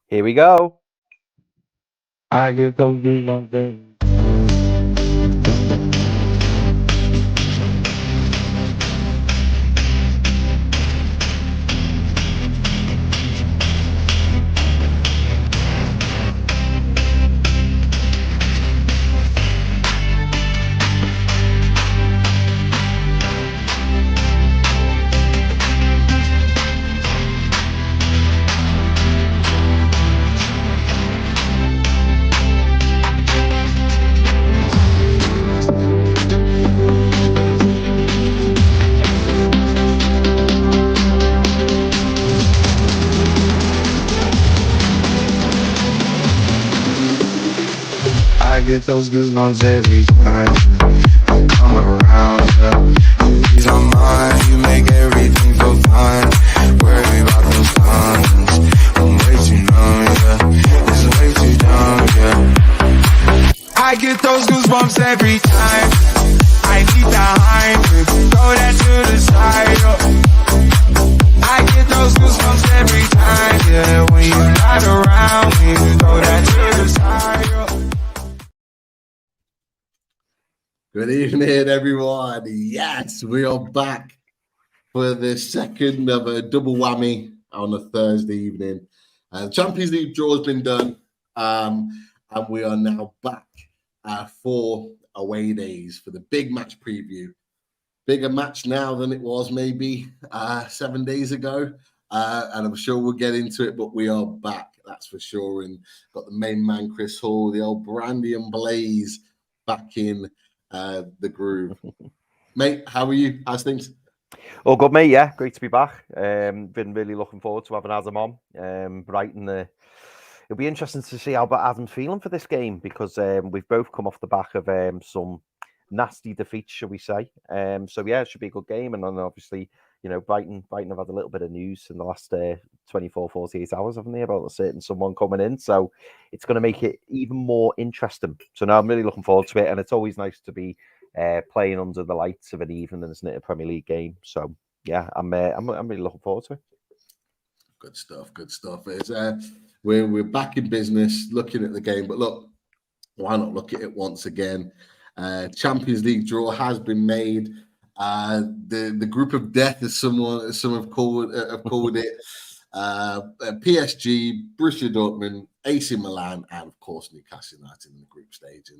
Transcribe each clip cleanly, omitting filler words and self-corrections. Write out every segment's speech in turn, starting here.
Here we go. I get those goosebumps. I get those goosebumps every time you come around. Yeah. These are mine, you make everything feel fine. Worry about those times. I'm way too numb, yeah. It's way too dumb, yeah. I get those goosebumps every time. I need the hype, throw that to the side. I get those goosebumps every time, yeah. When you're not around me, throw that to the side. Good evening, everyone. Yes, we are back for the second of a double whammy on a Thursday evening. The Champions League draw has been done, and we are now back for away days for the big match preview. Bigger match now than it was maybe 7 days ago, and I'm sure we'll get into it, but we are back, that's for sure, and got the main man, Chris Hall, the old Brandy and Blaze back in the groove. Mate, how are you? How's things? All good, mate. Yeah, great to be back. Been really looking forward to having Adam on. Brighton. It'll be interesting to see how Adam's feeling for this game because we've both come off the back of some nasty defeats, shall we say. So yeah, it should be a good game. And then obviously, you know, Brighton have had a little bit of news in the last 24, 48 hours, haven't they, about a certain someone coming in. So it's going to make it even more interesting. So now I'm really looking forward to it. And it's always nice to be playing under the lights of an evening, isn't it, a Premier League game? So yeah, I'm really looking forward to it. Good stuff. It's, we're back in business, looking at the game. But look, why not look at it once again? Champions League draw has been made. The group of death, as some have called it. PSG, Borussia Dortmund, AC Milan, and of course Newcastle United in the group stage.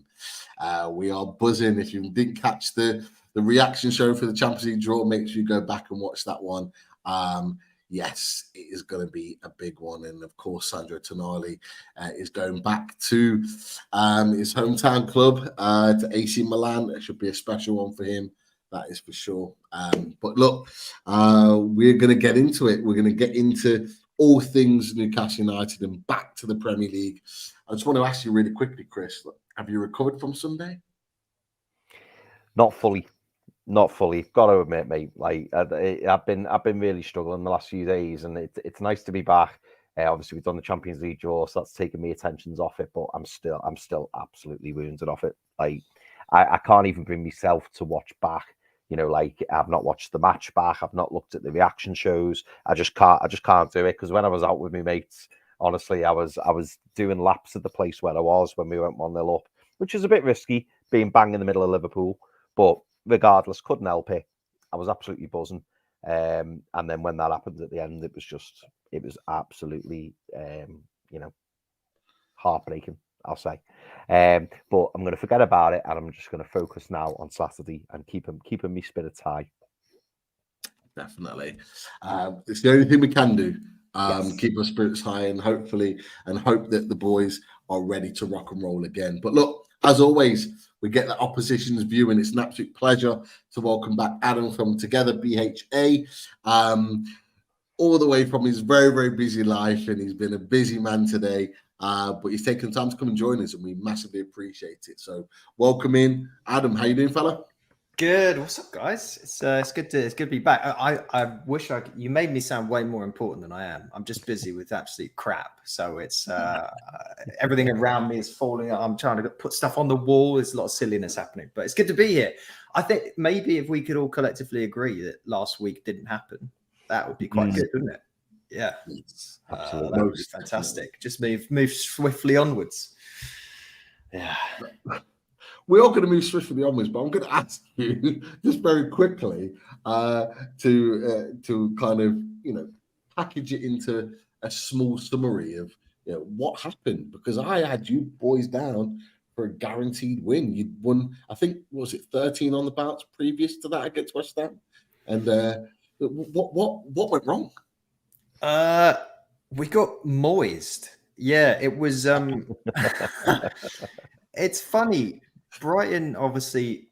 And we are buzzing. If you didn't catch the reaction show for the Champions League draw, make sure you go back and watch that one. Yes, it is going to be a big one. And of course, Sandro Tonali is going back to his hometown club, to AC Milan. It should be a special one for him. That is for sure. But look, we're going to get into it. We're going to get into all things Newcastle United and back to the Premier League. I just want to ask you really quickly, Chris, have you recovered from Sunday? Not fully. Got to admit, mate. Like I've been really struggling the last few days, and it's nice to be back. Obviously, we've done the Champions League draw, so that's taken me attentions off it. But I'm still absolutely wounded off it. Like I can't even bring myself to watch back. You know, like I've not watched the match back. I've not looked at the reaction shows. I just can't do it because when I was out with my mates, honestly, I was doing laps at the place where I was when we went 1-0 up, which is a bit risky, being bang in the middle of Liverpool, but. Regardless, couldn't help it. I was absolutely buzzing. And then when that happened at the end, it was absolutely, heartbreaking, I'll say. But I'm going to forget about it and I'm just going to focus now on Saturday and keeping me spirits high. Definitely. It's the only thing we can do. Yes. Keep our spirits high and hope that the boys are ready to rock and roll again. But look, as always, we get the opposition's view, and it's an absolute pleasure to welcome back Adam from Together BHA, all the way from his very, very busy life, and he's been a busy man today, but he's taken time to come and join us, and we massively appreciate it. So welcome in, Adam. How you doing, fella? Good. What's up, guys? It's good to be back. I wish you made me sound way more important than I am. I'm just busy with absolute crap. So it's everything around me is falling. I'm trying to put stuff on the wall. There's a lot of silliness happening, but it's good to be here. I think maybe if we could all collectively agree that last week didn't happen, that would be quite good, wouldn't it? Yeah, Absolutely. that would be fantastic. Just move swiftly onwards. Yeah. We are going to move swiftly onwards, but I'm going to ask you just very quickly to kind of package it into a small summary of what happened, because I had you boys down for a guaranteed win. You'd won, I think, was it 13 on the bounce previous to that against West Ham, and what went wrong? We got moist. Yeah, it was. It's funny. Brighton, obviously,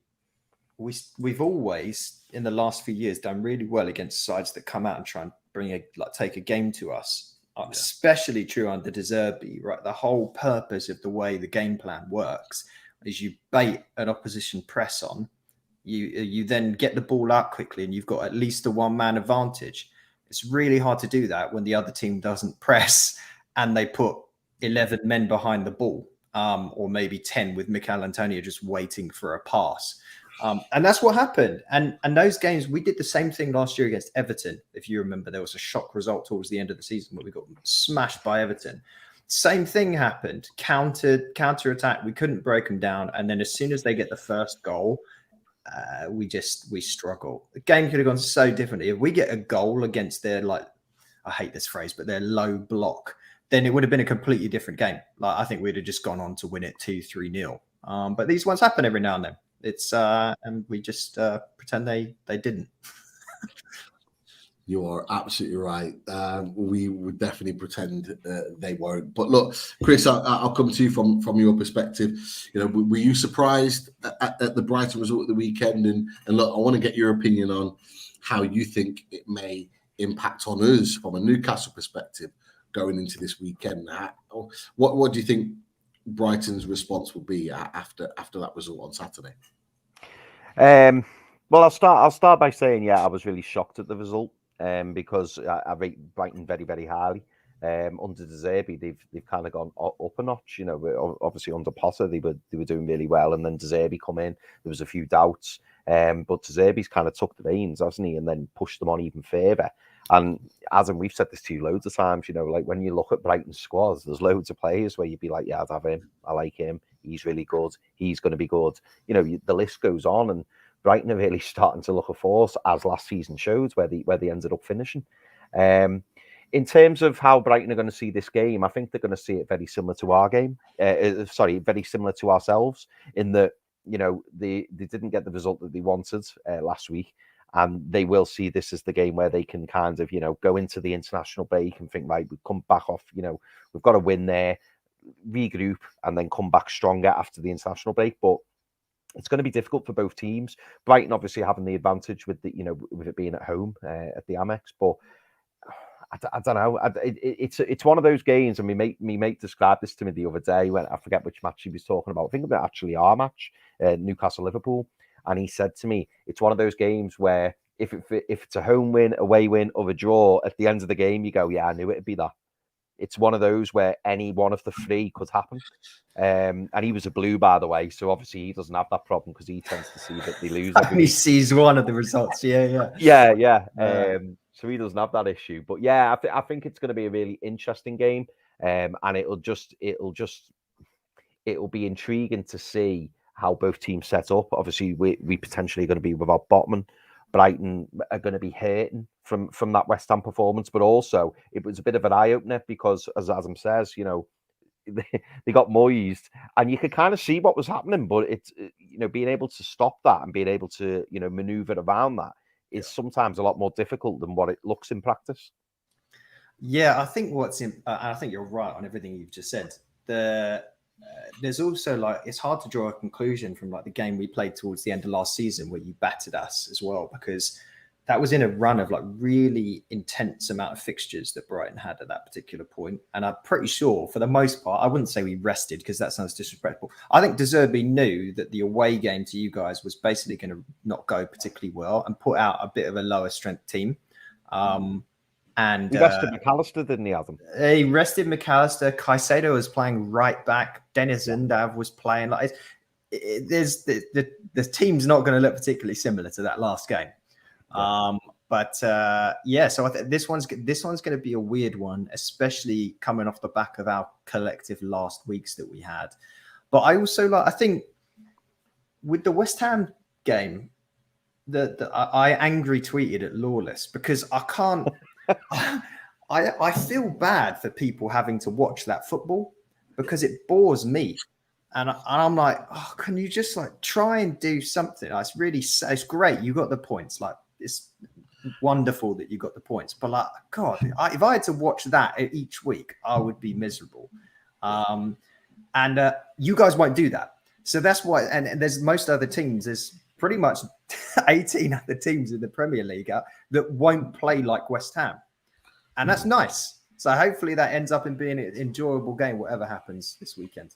we've always in the last few years done really well against sides that come out and try and take a game to us. Especially true under De Zerbi, right? The whole purpose of the way the game plan works is you bait an opposition press on, you then get the ball out quickly, and you've got at least a one-man advantage. It's really hard to do that when the other team doesn't press and they put 11 men behind the ball, or maybe 10 with Mikel Antonio just waiting for a pass. And that's what happened. And those games, we did the same thing last year against Everton. If you remember, there was a shock result towards the end of the season where we got smashed by Everton. Same thing happened. Counter attack. We couldn't break them down. And then as soon as they get the first goal, we struggle. The game could have gone so differently. If we get a goal against their, I hate this phrase, but their low block, then it would have been a completely different game. I think we'd have just gone on to win it 2-3-0. But these ones happen every now and then. It's and we just pretend they didn't. You are absolutely right. We would definitely pretend they won't. But look, Chris, I'll come to you from your perspective. Were you surprised at the Brighton result at the weekend? And look, I want to get your opinion on how you think it may impact on us from a Newcastle perspective going into this weekend. What do you think Brighton's response will be after that result on Saturday? Well, I'll start by saying, I was really shocked at the result, because I rate Brighton very, very highly. Under De Zerbi, they've kind of gone up a notch. Obviously under Potter, they were doing really well, and then De Zerbi come in. There was a few doubts, but De Zerbi's kind of took the reins, hasn't he, and then pushed them on even further. And we've said this to you loads of times, when you look at Brighton's squads, there's loads of players where you'd be like, yeah, I'd have him. I like him. He's really good. He's going to be good. The list goes on, and Brighton are really starting to look a force, as last season showed, where they ended up finishing. In terms of how Brighton are going to see this game, I think they're going to see it very similar to our game. Very similar to ourselves, in that they didn't get the result that they wanted last week. And they will see this as the game where they can kind of, go into the international break and think, right, we've come back off, we've got to win there, regroup, and then come back stronger after the international break. But it's going to be difficult for both teams. Brighton obviously having the advantage with with it being at home at the Amex, but I don't know. It's one of those games, and my mate described this to me the other day when I forget which match he was talking about. I think about actually our match, Newcastle-Liverpool. And he said to me, it's one of those games where if it's a home win, away win, or a draw, at the end of the game, you go, yeah, I knew it'd be that. It's one of those where any one of the three could happen. And he was a Blue, by the way, so obviously he doesn't have that problem because he tends to see that they lose. He sees one of the results. Yeah. So he doesn't have that issue. But yeah, I think it's going to be a really interesting game, and it'll be intriguing to see how both teams set up. Obviously, we potentially going to be without Botman. Brighton are going to be hurting from that West Ham performance, but also it was a bit of an eye opener because, as Adam says, they got moised, and you could kind of see what was happening. But it's being able to stop that and being able to maneuver around that is sometimes a lot more difficult than what it looks in practice. Yeah, I think I think you're right on everything you've just said. There's also it's hard to draw a conclusion from the game we played towards the end of last season where you battered us as well, because that was in a run of really intense amount of fixtures that Brighton had at that particular point. And I'm pretty sure for the most part, I wouldn't say we rested because that sounds disrespectful. I think De Zerbi knew that the away game to you guys was basically going to not go particularly well and put out a bit of a lower strength team. And he rested McAllister, didn't he, Adam? He rested McAllister. Caicedo was playing right back. Dennis Undav was playing the team's not going to look particularly similar to that last game. But yeah, so I think this one's going to be a weird one, especially coming off the back of our collective last weeks that we had. But I also I think with the West Ham game, I angry tweeted at Lawless because I can't. I feel bad for people having to watch that football because it bores me, and I'm like, oh, can you just like try and do something? It's great you got the points, like it's wonderful that you got the points, but like, God, if I had to watch that each week, I would be miserable. And you guys won't do that, so that's why. And there's most other teams. There's pretty much 18 other teams in the Premier League that won't play like West Ham. And that's nice. So hopefully that ends up in being an enjoyable game, whatever happens this weekend.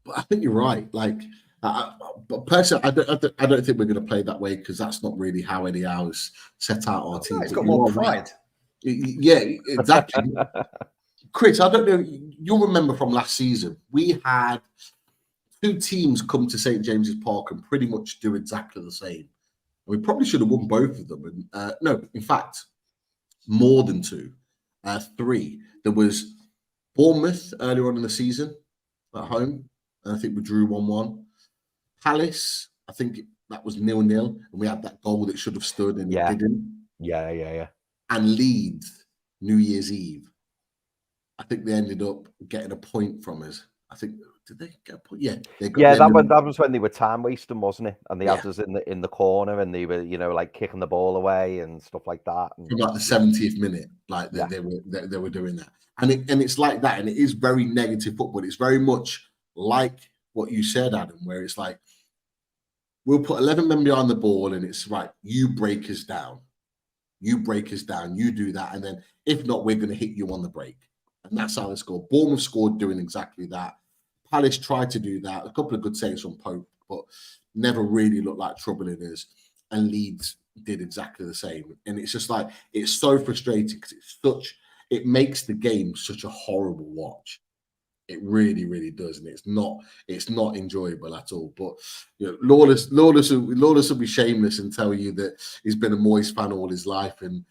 But I think you're right. Like, but personally, I don't think we're going to play that way because that's not really how Eddie Howe's set out our team. It's got more pride. Yeah, exactly. Chris, I don't know. You'll remember from last season, we had 2 teams come to St. James's Park and pretty much do exactly the same. We probably should have won both of them. And no, in fact, more than 2, 3. There was Bournemouth earlier on in the season at home, and I think we drew 1-1. Palace, I think that was 0-0, and we had that goal that should have stood and it didn't. Yeah. And Leeds, New Year's Eve, I think they ended up getting a point from us. I think, did they get a point? Yeah, they got. That was when they were time wasting, wasn't it? And they had us in the corner, and they were, like kicking the ball away and stuff like that. And from like the 70th minute, like they were doing that, and it's like that, and it is very negative football. It's very much like what you said, Adam, where it's like we'll put 11 men behind the ball, and it's right. You break us down, you do that, and then if not, we're going to hit you on the break, and that's how they scored. Bournemouth scored doing exactly that. Palace tried to do that. A couple of good saves from Pope, but never really looked like trouble in us. And Leeds did exactly the same. And it's just like, it's so frustrating because it makes the game such a horrible watch. It really, really does. And it's not enjoyable at all. But Lawless will be shameless and tell you that he's been a Moyes fan all his life, and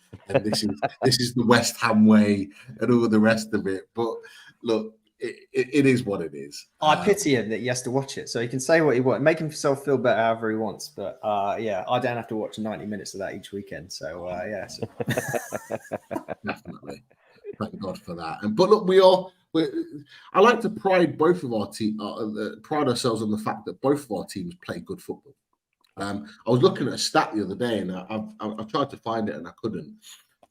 this is the West Ham way and all the rest of it. But look, it is what it is. I pity him that he has to watch it, so he can say what he wants, make himself feel better however he wants. But yeah, I don't have to watch 90 minutes of that each weekend. So yeah, definitely. Thank God for that. But look, I like to pride both of our team, pride ourselves on the fact that both of our teams play good football. I was looking at a stat the other day, and I tried to find it and I couldn't,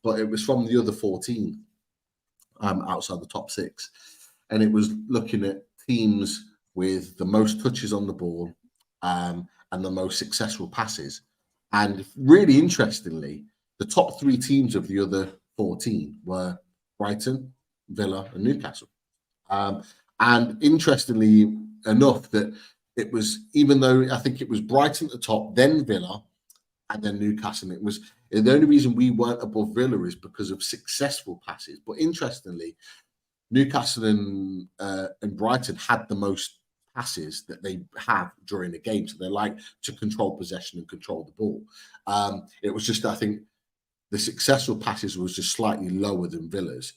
but it was from the other 14 outside the top 6. And it was looking at teams with the most touches on the ball and the most successful passes. And really interestingly, the top 3 teams of the other 14 were Brighton, Villa, and Newcastle. And interestingly enough, that it was, even though I think it was Brighton at the top, then Villa, and then Newcastle. It was the only reason we weren't above Villa is because of successful passes. But interestingly, Newcastle and Brighton had the most passes that they have during the game. So they like to control possession and control the ball. It was just, I think, the successful passes was just slightly lower than Villa's,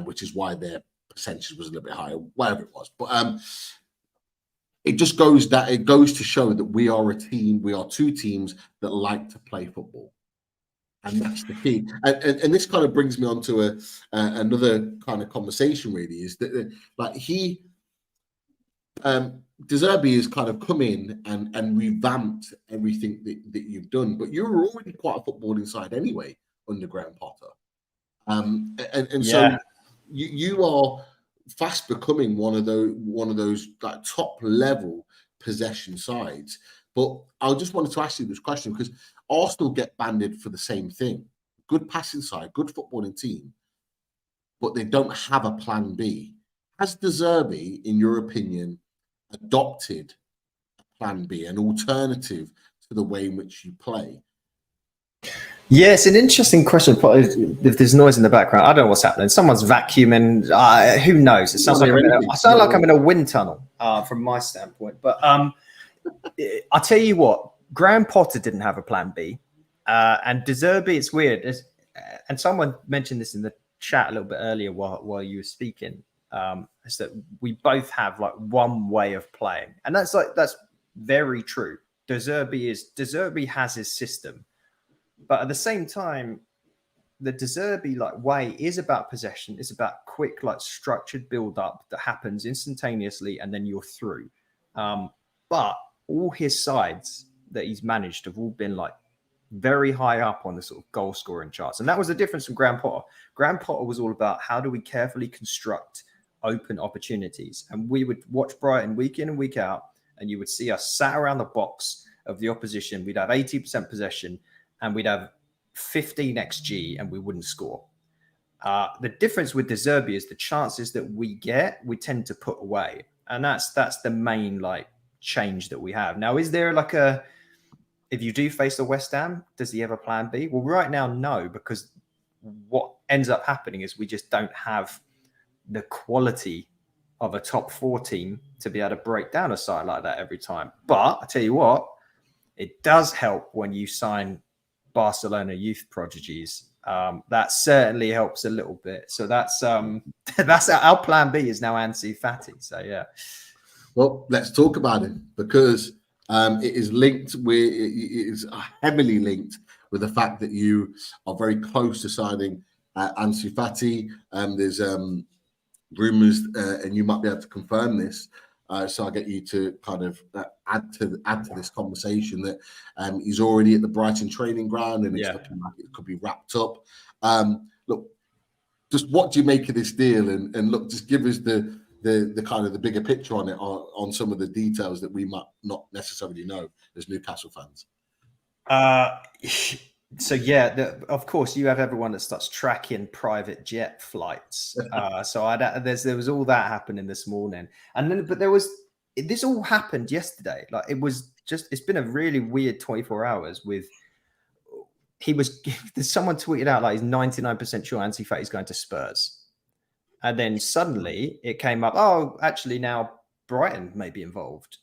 which is why their percentage was a little bit higher, whatever it was. But it just goes to show that we are a team, we are 2 teams that like to play football. And that's the key. And this kind of brings me on to another kind of conversation, really, is that like De Zerbi has kind of come in and revamped everything that you've done, but you were already quite a footballing side anyway under Graham Potter. So you are fast becoming one of those like top level possession sides. But I just wanted to ask you this question because Arsenal get banded for the same thing. Good passing side, good footballing team, but they don't have a plan B. Has De Zerbi, in your opinion, adopted a plan B, an alternative to the way in which you play? Yeah, it's an interesting question. If there's noise in the background, I don't know what's happening. Someone's vacuuming. Who knows? It sounds like I'm in a wind tunnel from my standpoint. But I'll tell you what, Graham Potter didn't have a plan B. And De Zerbi, it's weird. And someone mentioned this in the chat a little bit earlier while you were speaking. Is that we both have like one way of playing, and that's very true. De Zerbi has his system, but at the same time, the De Zerbi way is about possession. It's about quick, structured build up that happens instantaneously, and then you're through. But all his sides that he's managed have all been very high up on the sort of goal scoring charts, and that was the difference from Graham Potter. Graham Potter was all about how do we carefully construct open opportunities, and we would watch Brighton week in and week out, and you would see us sat around the box of the opposition. We'd have 80% possession, and we'd have 15 XG, and we wouldn't score. The difference with De Zerbi is the chances that we tend to put away, and that's the main change that we have now. Is there if you do face the West Ham, does he have a plan B? Well, right now, no, because what ends up happening is we just don't have the quality of a top 4 team to be able to break down a side like that every time. But I tell you what, it does help when you sign Barcelona youth prodigies. That certainly helps a little bit. So that's our plan B is now Ansu Fati. So yeah. Well, let's talk about him, because it is linked with, it is heavily linked with the fact that you are very close to signing Ansu Fati. There's rumours, and you might be able to confirm this. So I'll get you to kind of add to this conversation that he's already at the Brighton training ground, and it's looking like it could be wrapped up. Look, just what do you make of this deal? And look, just give us the kind of the bigger picture on it, on some of the details that we might not necessarily know as Newcastle fans. So yeah, of course you have everyone that starts tracking private jet flights. So there was all that happening this morning, and then this all happened yesterday. It's been a really weird 24 hours with. Someone tweeted out he's 99% sure Ansu Fati is going to Spurs. And then suddenly it came up, oh, actually now Brighton may be involved.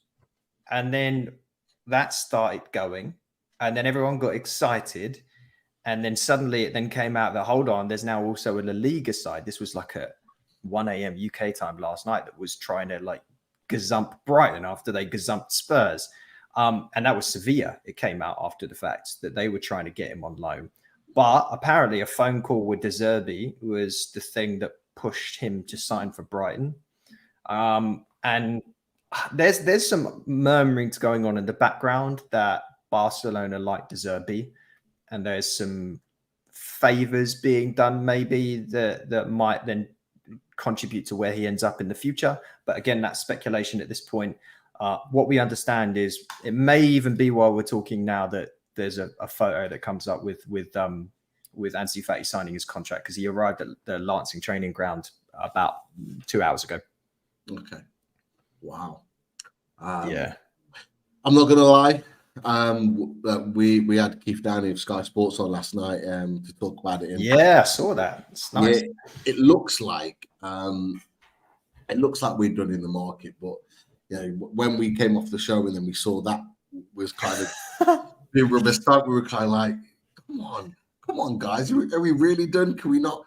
And then that started going. And then everyone got excited. And then suddenly it then came out that, hold on, there's now also a La Liga side. This was at 1 a.m. UK time last night that was trying to gazump Brighton after they gazumped Spurs. And that was Sevilla. It came out after the fact that they were trying to get him on loan. But apparently a phone call with De Zerbi was the thing that pushed him to sign for Brighton. And there's some murmurings going on in the background that Barcelona like De Zerbi, and there's some favors being done maybe that might then contribute to where he ends up in the future. But again, that's speculation at this point. What we understand is it may even be while we're talking now that there's a photo that comes up with Ansu Fati signing his contract, because he arrived at the Lancing training ground about 2 hours ago. Okay. Wow. Yeah. I'm not going to lie. We had Keith Downey of Sky Sports on last night to talk about it. Yeah, I saw that. It's nice. Yeah, it looks like we're done in the market, but when we came off the show and then we saw that was kind of the rubber stamp, we were kind of like, come on, guys, are we really done? Can we not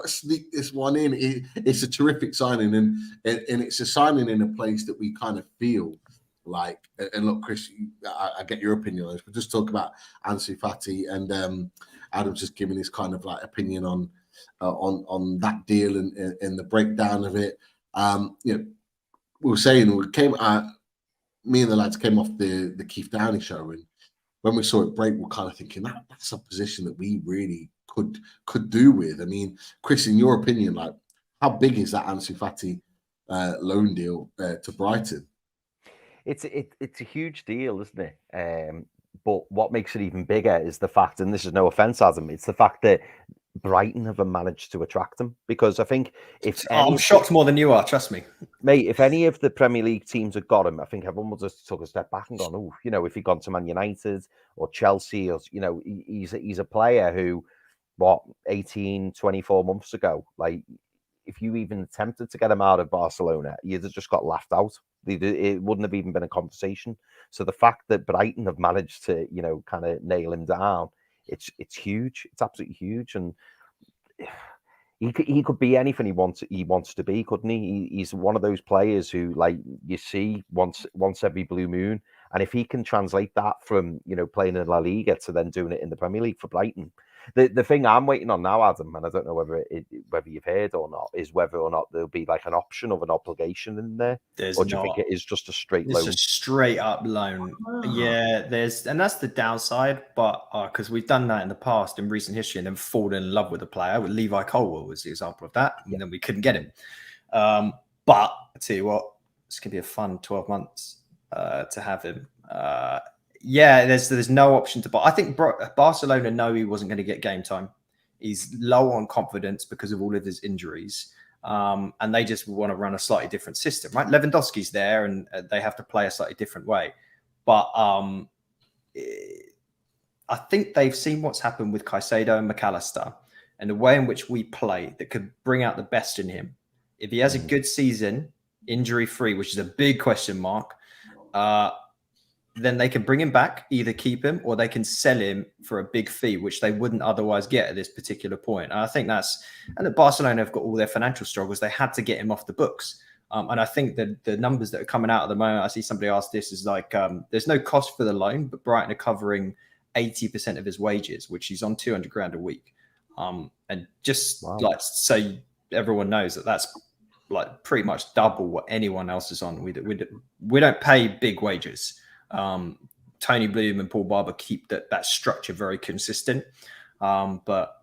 sneak this one in? It's a terrific signing, and it's a signing in a place that we kind of feel like. And look, Chris, I get your opinion on this, but just talk about Ansu Fati, and Adam's just giving his kind of opinion on that deal and the breakdown of it. We were saying me and the lads came off the Keith Downey show, and when we saw it break, we're kind of thinking that's a position that we really could do with. I mean, Chris, in your opinion, how big is that Ansu Fati loan deal to Brighton? It's a huge deal, isn't it? But what makes it even bigger is the fact, and this is no offense, Adam, it's the fact that Brighton have managed to attract him. Because I think I'm shocked more than you are, trust me, mate. If any of the Premier League teams had got him, I think everyone would just took a step back and gone, oh, if he'd gone to Man United or Chelsea, or he's a player who, 18, 24 months ago, if you even attempted to get him out of Barcelona, you'd have just got laughed out. It wouldn't have even been a conversation. So the fact that Brighton have managed to, kind of nail him down it's huge. It's absolutely huge, and he could be anything he wants to be, couldn't he? He's one of those players who, like, you see once every blue moon, and if he can translate that from playing in La Liga to then doing it in the Premier League for Brighton. The thing I'm waiting on now, Adam, and I don't know whether you've heard or not, is whether or not there'll be like an option of an obligation in there. There's Or do you not. think it is just a straight It's loan? a straight up loan. Yeah, and that's the downside. But because we've done that in the past in recent history, and then fallen in love with a player. With Levi Colwill was the example of that, and then we couldn't get him. But I tell you what, it's gonna be a fun 12 months to have him. Yeah, there's no option to buy. I think Barcelona know he wasn't going to get game time. He's low on confidence because of all of his injuries. And they just want to run a slightly different system, right? Lewandowski's there and they have to play a slightly different way. But I think they've seen what's happened with Caicedo and McAllister and the way in which we play that could bring out the best in him. If he has a good season, injury-free, which is a big question mark, then they can bring him back, either keep him or they can sell him for a big fee, which they wouldn't otherwise get at this particular point. And I think and that Barcelona have got all their financial struggles. They had to get him off the books. And I think that the numbers that are coming out at the moment, I see somebody ask this, is like, there's no cost for the loan, but Brighton are covering 80% of his wages, which he's on 200 grand a week. And just like, so everyone knows that's like pretty much double what anyone else is on. We don't pay big wages. Tony Bloom and Paul Barber keep that structure very consistent, but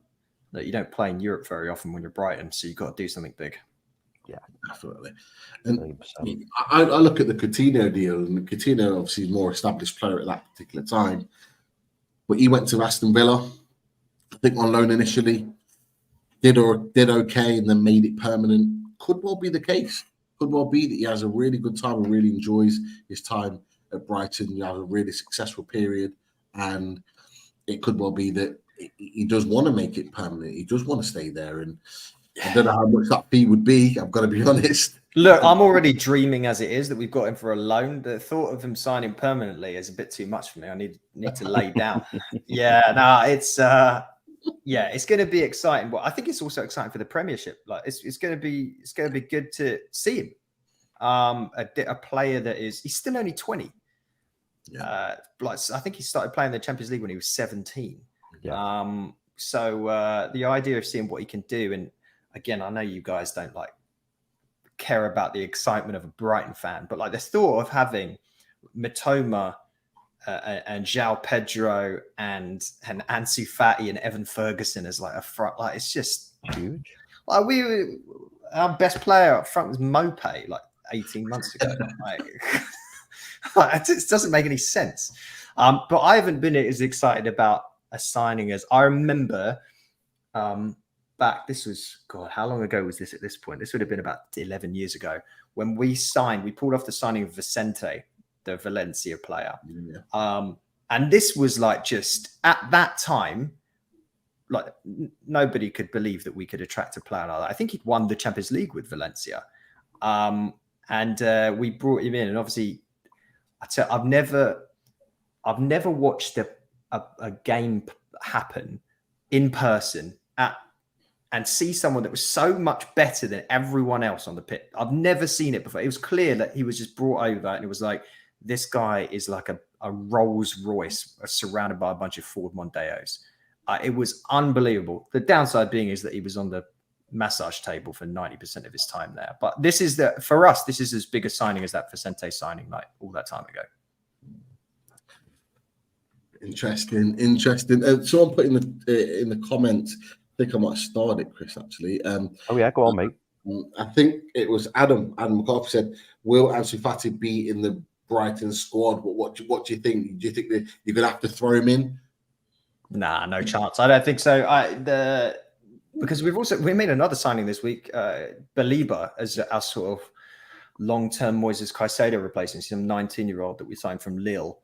you don't play in Europe very often when you're Brighton, so you've got to do something big. Yeah, definitely. And I look at the Coutinho deal, and Coutinho obviously is a more established player at that particular time, but he went to Aston Villa, I think on loan initially, did okay, and then made it permanent. Could well be the case. Could well be that he has a really good time and really enjoys his time at Brighton. You have a really successful period, and it could well be that he does want to make it permanent. He does want to stay there, and I don't know how much that fee would be. I've got to be honest. Look, I'm already dreaming as it is that we've got him for a loan. The thought of him signing permanently is a bit too much for me. I need to lay down. It's going to be exciting. But I think it's also exciting for the Premiership. Like it's going to be good to see him. A player that he's still only 20. Yeah. I think he started playing the Champions League when he was 17. Yeah. So the idea of seeing what he can do, and again, I know you guys don't like care about the excitement of a Brighton fan, but like the thought of having Mitoma and João Pedro and Ansu Fati and Evan Ferguson as like a front, like it's just huge. Like our best player up front was Mopé like 18 months ago. It just doesn't make any sense. But I haven't been as excited about a signing as I remember back. This was, God, how long ago was this at this point? This would have been about 11 years ago when we pulled off the signing of Vicente, the Valencia player. Yeah. And this was like just at that time, like nobody could believe that we could attract a player like that. I think he'd won the Champions League with Valencia. And we brought him in, and obviously I've never watched a game happen in person and see someone that was so much better than everyone else on the pitch. I've never seen it before. It was clear that he was just brought over, and it was like, this guy is like a Rolls Royce surrounded by a bunch of Ford Mondeos. It was unbelievable. The downside being is that he was on the massage table for 90% of his time there. But for us, this is as big a signing as that Vicente signing like all that time ago. Interesting. Someone put in the comments, I think I might have started, Chris, actually. Oh yeah, go on, mate. I think it was Adam McCarthy said, will Ansu Fati be in the Brighton squad? What do you think? Do you think that you're going to have to throw him in? Nah, no chance. I don't think so. Because we made another signing this week, Baliba, as our sort of long-term Moises Caicedo replacement, some 19-year-old that we signed from Lille.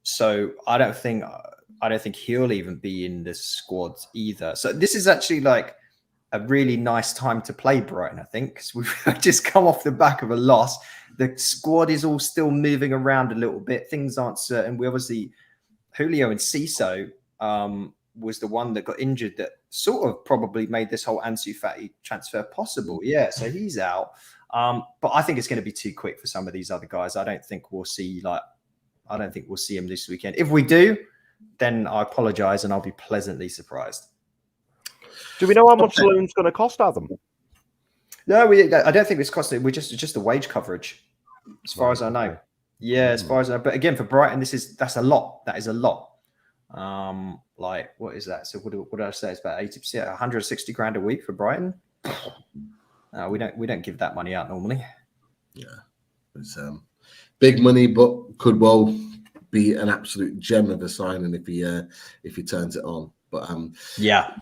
So I don't think he'll even be in the squad either. So this is actually like a really nice time to play Brighton, I think, because we've just come off the back of a loss. The squad is all still moving around a little bit. Things aren't certain. We obviously, Julio and Ciso was the one that got injured that sort of probably made this whole Ansu Fati transfer possible. Yeah, so he's out. But I think it's going to be too quick for some of these other guys. I don't think we'll see him this weekend. If we do, then I apologise and I'll be pleasantly surprised. Do we know how much loan's going to cost, Adam? No, I don't think it's costing. It's just the wage coverage, as far as I know. Yeah, as far as I know. But again, for Brighton, that's a lot. That is a lot. Like, what is that? So what did I say? It's about 80%, 160 grand a week for Brighton. We don't give that money out normally. Yeah, it's big money, but could well be an absolute gem of a signing if he turns it on. But yeah,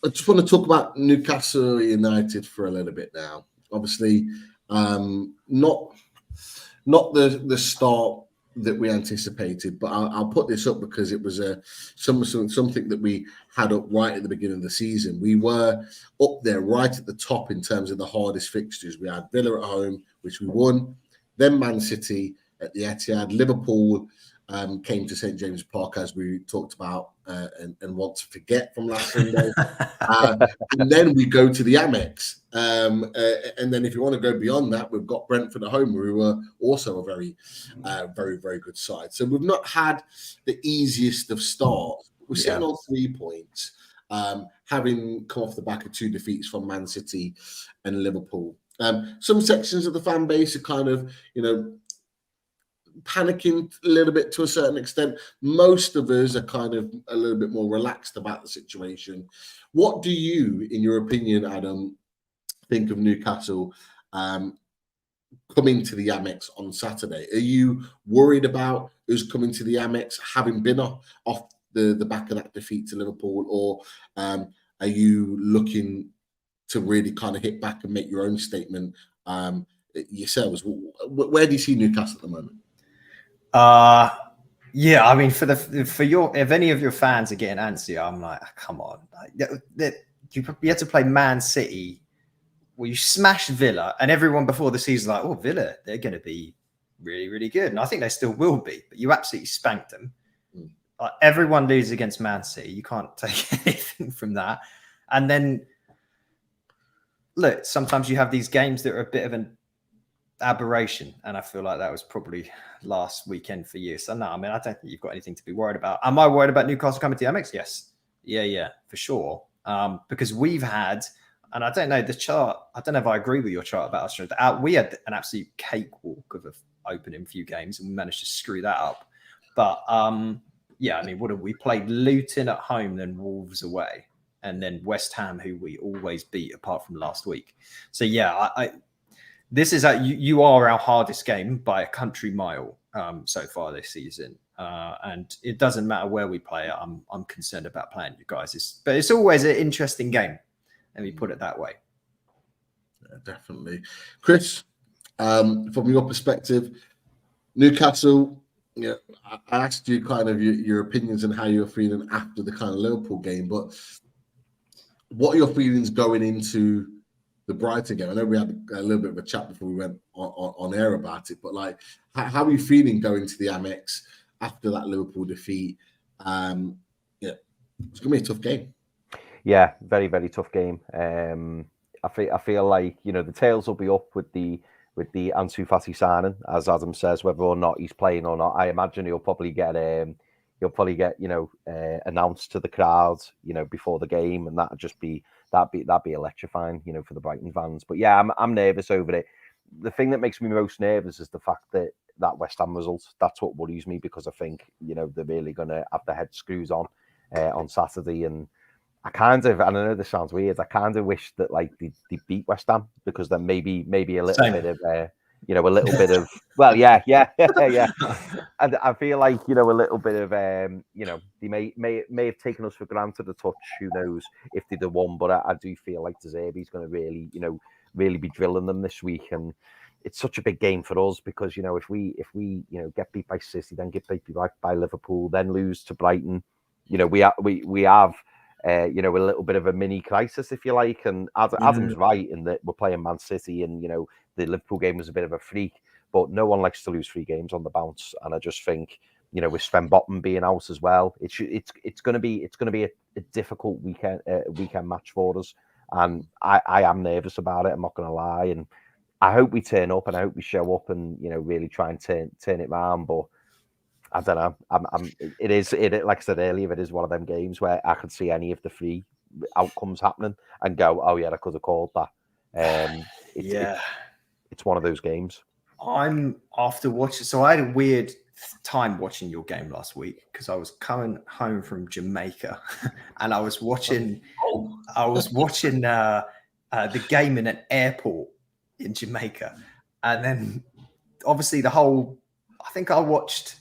I just want to talk about Newcastle United for a little bit now. Obviously, not the start that we anticipated, but I'll put this up because it was something that we had up right at the beginning of the season. We were up there right at the top in terms of the hardest fixtures. We had Villa at home, which we won, then Man City at the Etihad, Liverpool came to St James Park, as we talked about and want to forget from last Sunday. And then we go to the Amex. And then if you want to go beyond that, we've got Brentford at home, who were also a very, very good side. So we've not had the easiest of starts. We're sitting on 3 points, having come off the back of 2 defeats from Man City and Liverpool. Some sections of the fan base are kind of, panicking a little bit to a certain extent. Most of us are kind of a little bit more relaxed about the situation. What do you, in your opinion, Adam, think of Newcastle coming to the Amex on Saturday? Are you worried about us coming to the Amex having been off the back of that defeat to Liverpool, or are you looking to really kind of hit back and make your own statement yourselves? Where do you see Newcastle at the moment? Yeah, I mean, if any of your fans are getting antsy, I'm like, come on, you had to play Man City, where you smashed Villa, and everyone before the season like, oh, Villa, they're going to be really, really good, and I think they still will be. But you absolutely spanked them. Everyone loses against Man City. You can't take anything from that. And then look, sometimes you have these games that are a bit of an aberration, and I feel like that was probably last weekend for you. So no, I mean, I don't think you've got anything to be worried about. Am I worried about Newcastle coming to the Amex? Yes. Yeah, for sure. Because we've had, and I don't know the chart, I don't know if I agree with your chart about us. We had an absolute cakewalk of an opening few games, and we managed to screw that up. But yeah, I mean, what have we played? Luton at home, then Wolves away, and then West Ham, who we always beat apart from last week. So yeah, this is you are our hardest game by a country mile so far this season, and it doesn't matter where we play. I'm concerned about playing you guys, but it's always an interesting game. Let me put it that way. Yeah, definitely, Chris. From your perspective, Newcastle. Yeah, I asked you kind of your opinions on how you're feeling after the kind of Liverpool game, but what are your feelings going into the Brighton game? I know we had a little bit of a chat before we went on air about it, but like, how are you feeling going to the Amex after that Liverpool defeat? Yeah, it's gonna be a tough game. Yeah, very, very tough game. I feel like the tails will be up with the Ansu Fati signing, as Adam says, whether or not he's playing or not. I imagine he'll probably get announced to the crowd before the game, and that'd be electrifying for the Brighton fans. But yeah, I'm nervous over it. The thing that makes me most nervous is the fact that West Ham result. That's what worries me, because I think they're really gonna have their head screws on Saturday. And I know this sounds weird, I kind of wish that they beat West Ham, because then maybe a little Same. bit of a little bit of yeah. And I feel like a little bit of they may have taken us for granted a touch. Who knows if they'd have won? But I do feel like De Zerbi's going to really be drilling them this week, and it's such a big game for us, because if we get beat by City, then get beat by Liverpool, then lose to Brighton, we have a little bit of a mini crisis, if you like. And Adam's right in that we're playing Man City, and the Liverpool game was a bit of a freak, but no one likes to lose 3 games on the bounce. And I just think with Sven Botman being out as well. It's going to be a difficult weekend match for us, and I am nervous about it. I'm not going to lie, and I hope we turn up and I hope we show up and really try and turn it around. But I don't know. Like I said earlier, it is one of them games where I could see any of the three outcomes happening and go, oh yeah, I could have called that. It's one of those games. I'm after watching. So I had a weird time watching your game last week because I was coming home from Jamaica and I was watching. The game in an airport in Jamaica, and then obviously I think I watched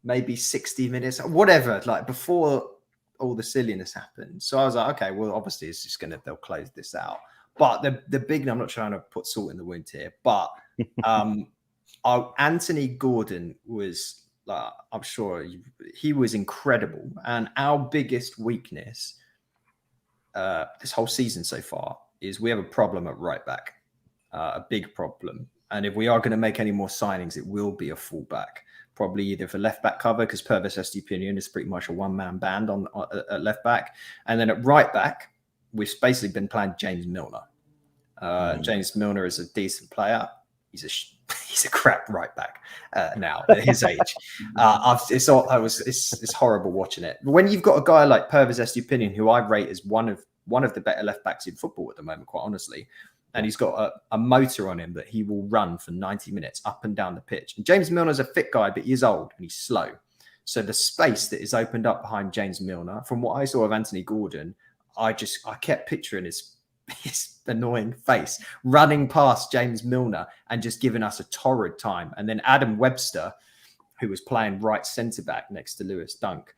maybe 60 minutes, whatever, like before all the silliness happened. So I was like, okay, well, obviously it's just they'll close this out. But the big, I'm not trying to put salt in the wound here, but Anthony Gordon was, I'm sure he was incredible. And our biggest weakness this whole season so far is we have a problem at right back, a big problem. And if we are going to make any more signings, it will be a fullback, probably either for left back cover, because Pervis Estupiñán is pretty much a one-man band at left back. And then at right back, we've basically been playing James Milner. James Milner is a decent player. He's a crap right back now at his age. It's horrible watching it. But when you've got a guy like Pervis Estupiñán, who I rate as one of the better left backs in football at the moment, quite honestly, and he's got a motor on him that he will run for 90 minutes up and down the pitch. And James Milner's a fit guy, but he is old and he's slow. So the space that is opened up behind James Milner, from what I saw of Anthony Gordon, I kept picturing his annoying face running past James Milner and just giving us a torrid time. And then Adam Webster, who was playing right centre back next to Lewis Dunk,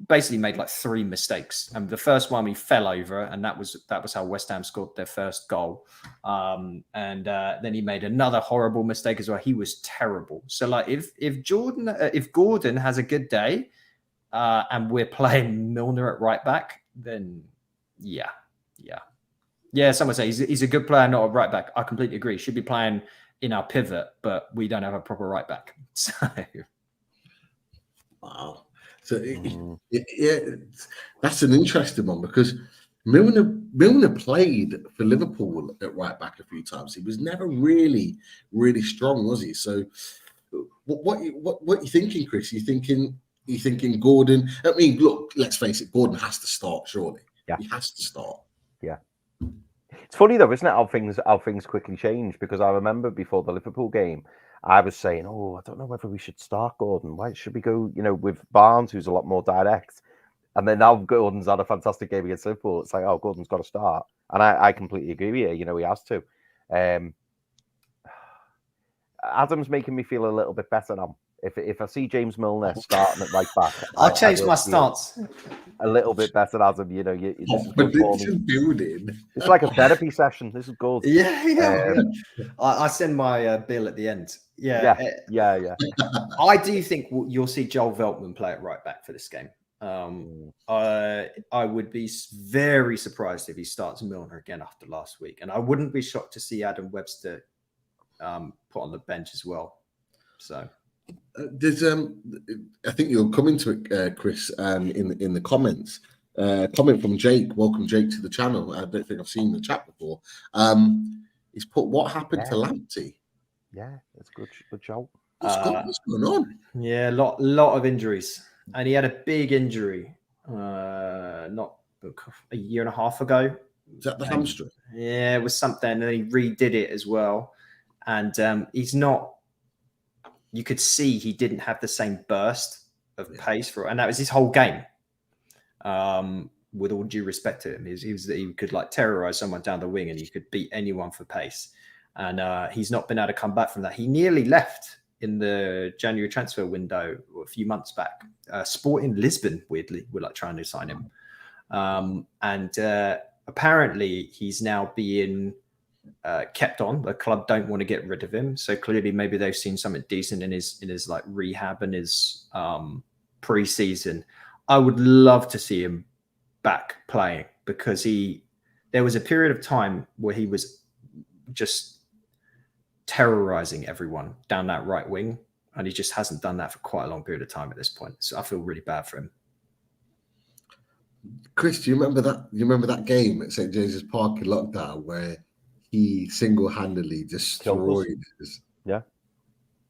basically made like 3 mistakes. And the first one, he fell over, and that was how West Ham scored their first goal. And then he made another horrible mistake as well. He was terrible. So like if Gordon has a good day and we're playing Milner at right back, then yeah. Someone say he's a good player, not a right back. I completely agree. Should be playing in our pivot, but we don't have a proper right back. So wow. So that's an interesting one, because Milner played for Liverpool at right back a few times. He was never really strong, was he? So what are you thinking, Chris? You thinking Gordon? I mean, look, let's face it, Gordon has to start, surely. Yeah. He has to start. Yeah. It's funny though, isn't it, how things quickly change? Because I remember before the Liverpool game, I was saying, I don't know whether we should start Gordon. Why should we go, with Barnes, who's a lot more direct? And then now Gordon's had a fantastic game against Liverpool. It's like, Gordon's got to start. And I completely agree with you. He has to. Adam's making me feel a little bit better now. If I see James Milner starting at right back, I'll change my stance. A little bit better, Adam. This is but good for me. It's like a therapy session. This is good. Yeah. I send my bill at the end. Yeah. I do think you'll see Joel Veltman play at right back for this game. I would be very surprised if he starts Milner again after last week, and I wouldn't be shocked to see Adam Webster put on the bench as well. So. There's I think you're coming to it, Chris, in the comments. Comment from Jake. Welcome, Jake, to the channel. I don't think I've seen the chat before. He's put, what happened to Lamptey? Yeah, that's good job. What's going on? Yeah, lot of injuries, and he had a big injury not a year and a half ago. Is that the hamstring? Yeah, it was something, and he redid it as well. And he's not. You could see he didn't have the same burst of pace and that was his whole game. With all due respect to him, he could like terrorize someone down the wing, and he could beat anyone for pace. And he's not been able to come back from that. He nearly left in the January transfer window a few months back. Sporting Lisbon, weirdly, were like trying to sign him. And apparently he's now being kept on. The club don't want to get rid of him, so clearly maybe they've seen something decent in his like rehab and his pre-season. I would love to see him back playing, because there was a period of time where he was just terrorizing everyone down that right wing. and he just hasn't done that for quite a long period of time at this point. So I feel really bad for him. Chris, do you remember that? You remember that game at St James's Park in lockdown where he single-handedly destroyed us?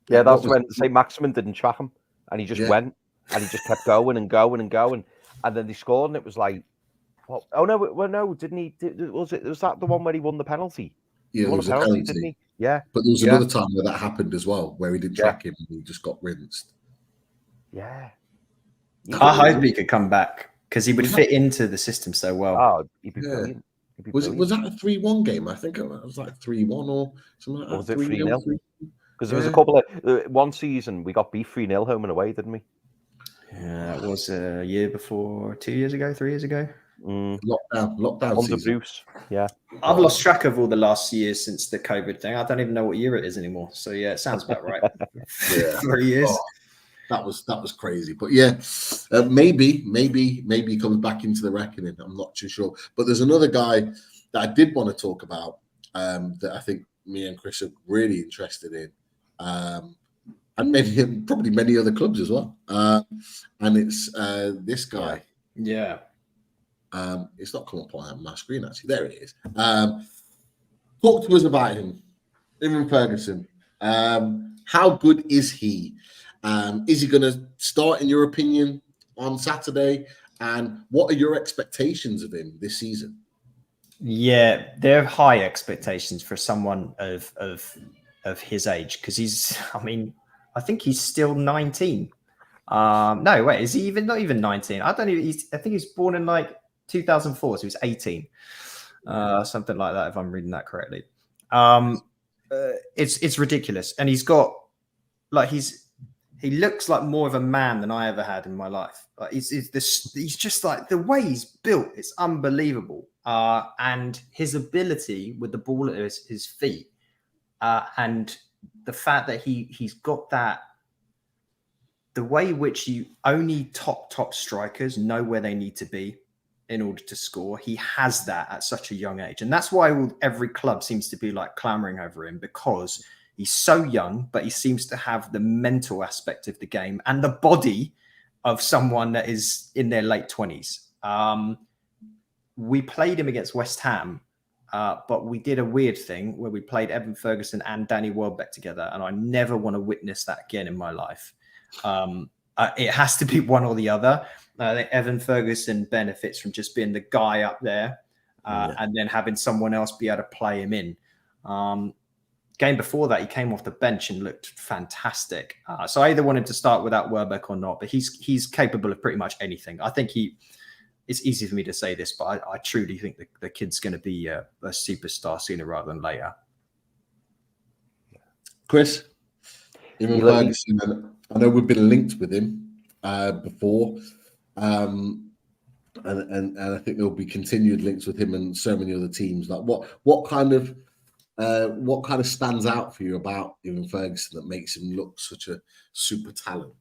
Yeah, that's when St Maximin didn't track him, and he just went, and he just kept going and going and going, and then they scored, and it was like, what? Oh no, didn't he? Was that the one where he won the penalty? Yeah, it was a penalty, didn't he? Yeah, but there was another time where that happened as well, where he didn't track him and he just got rinsed. Yeah, I hope he could come back because he would fit into the system so well. Oh, he'd be brilliant. Was that a 3-1 game? I think it was like 3-1 or something like that. Or was it 3-0? Because there was a couple of one season we got beat 3-0 home and away, didn't we? Yeah, it was a year before, 2 years ago, 3 years ago. Lockdown Under season. Bruce, yeah. I've lost track of all the last years since the COVID thing. I don't even know what year it is anymore. So yeah, it sounds about right. 3 years. Oh, that was crazy. But yeah, maybe he comes back into the reckoning. I'm not too sure. But there's another guy that I did want to talk about that I think me and Chris are really interested in. And probably many other clubs as well. And it's this guy. Yeah. It's not come up on my screen, actually. There it is. Talk to us about him. Evan Ferguson. How good is he? Is he going to start, in your opinion, on Saturday? And what are your expectations of him this season? Yeah, they're high expectations for someone of his age because he's. I mean, I think he's still 19. No, wait, is he not even 19? I don't even. I think he's born in like 2004, so he's 18, something like that. If I'm reading that correctly, it's ridiculous, and he's got like he looks like more of a man than I ever had in my life. Like he's just like the way he's built. It's unbelievable. And his ability with the ball at his feet, and the fact that he's got that, the way in which you only top strikers know where they need to be in order to score. He has that at such a young age, and that's why every club seems to be like clamoring over him, because he's so young, but he seems to have the mental aspect of the game and the body of someone that is in their late 20s. We played him against West Ham, but we did a weird thing where we played Evan Ferguson and Danny Welbeck together, and I never want to witness that again in my life. It has to be one or the other. I think Evan Ferguson benefits from just being the guy up there, and then having someone else be able to play him in. Game before that, he came off the bench and looked fantastic. So I either wanted to start without Welbeck or not, but he's capable of pretty much anything. I think it's easy for me to say this, but I truly think the kid's going to be a superstar sooner rather than later. Chris, Evan Ferguson, I know we've been linked with him before, and I think there'll be continued links with him and so many other teams. Like what kind of stands out for you about Evan Ferguson that makes him look such a super talent?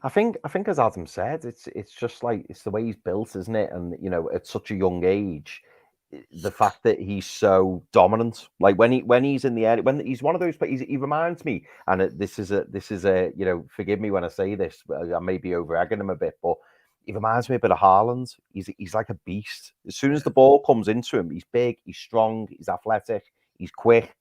I think as Adam said, it's just like it's the way he's built, isn't it? And at such a young age, the fact that he's so dominant, like when he's in the air, when he's one of those, he reminds me, and this is a forgive me when I say this, I may be over egging him a bit, but he reminds me a bit of Haaland. He's like a beast. As soon as the ball comes into him, he's big, he's strong, he's athletic, he's quick,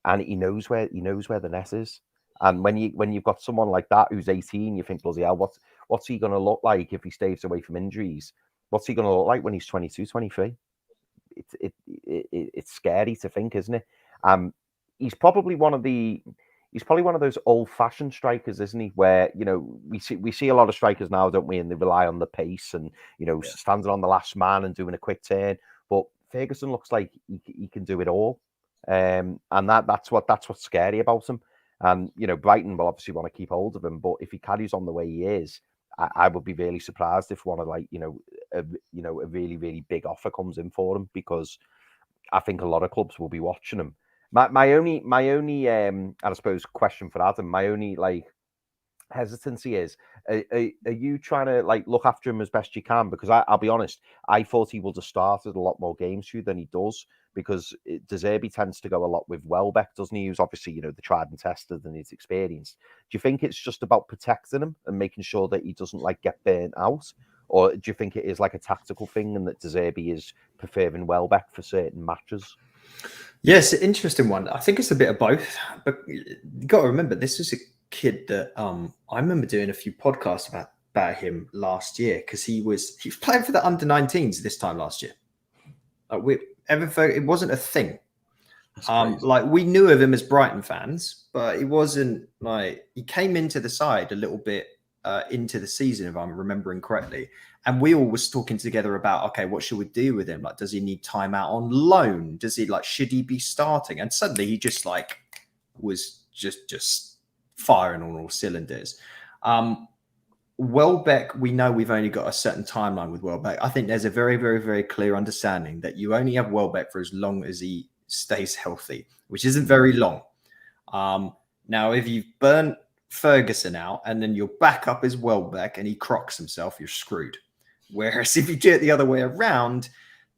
and he knows where the net is. And when you've got someone like that who's 18, you think, bloody hell, what's he going to look like if he stays away from injuries? What's he going to look like when he's 22, 23? It's scary to think, isn't it? He's probably one of those old-fashioned strikers, isn't he? Where we see a lot of strikers now, don't we? And they rely on the pace and standing on the last man and doing a quick turn. But Ferguson looks like he can do it all, and that's what's scary about him. And Brighton will obviously want to keep hold of him, but if he carries on the way he is, I would be really surprised if one of a really, really big offer comes in for him, because I think a lot of clubs will be watching him. My only I suppose question for Adam, my only hesitancy is, are you trying to like look after him as best you can? Because I'll be honest, I thought he would have started a lot more games for you than he does, because De Zerbi tends to go a lot with Welbeck, doesn't he? Who's obviously, you know, the tried and tested and he's experienced. Do you think it's just about protecting him and making sure that he doesn't like get burnt out? Or do you think it is like a tactical thing and that De Zerbi is preferring Welbeck for certain matches? Yes, interesting one. I think it's a bit of both. But you got to remember, this is a kid that I remember doing a few podcasts about him last year, because he was playing for the under-19s this time last year. It wasn't a thing. Like, we knew of him as Brighton fans, but it wasn't like he came into the side a little bit into the season, if I'm remembering correctly. And we all was talking together about, okay, what should we do with him? Like, does he need time out on loan? Should he be starting? And suddenly he just like was just firing on all cylinders. Welbeck, we know we've only got a certain timeline with Welbeck. I think there's a very, very, very clear understanding that you only have Welbeck for as long as he stays healthy, which isn't very long. Now, if you've burnt Ferguson out and then your backup is Welbeck and he crocs himself, you're screwed. Whereas if you do it the other way around,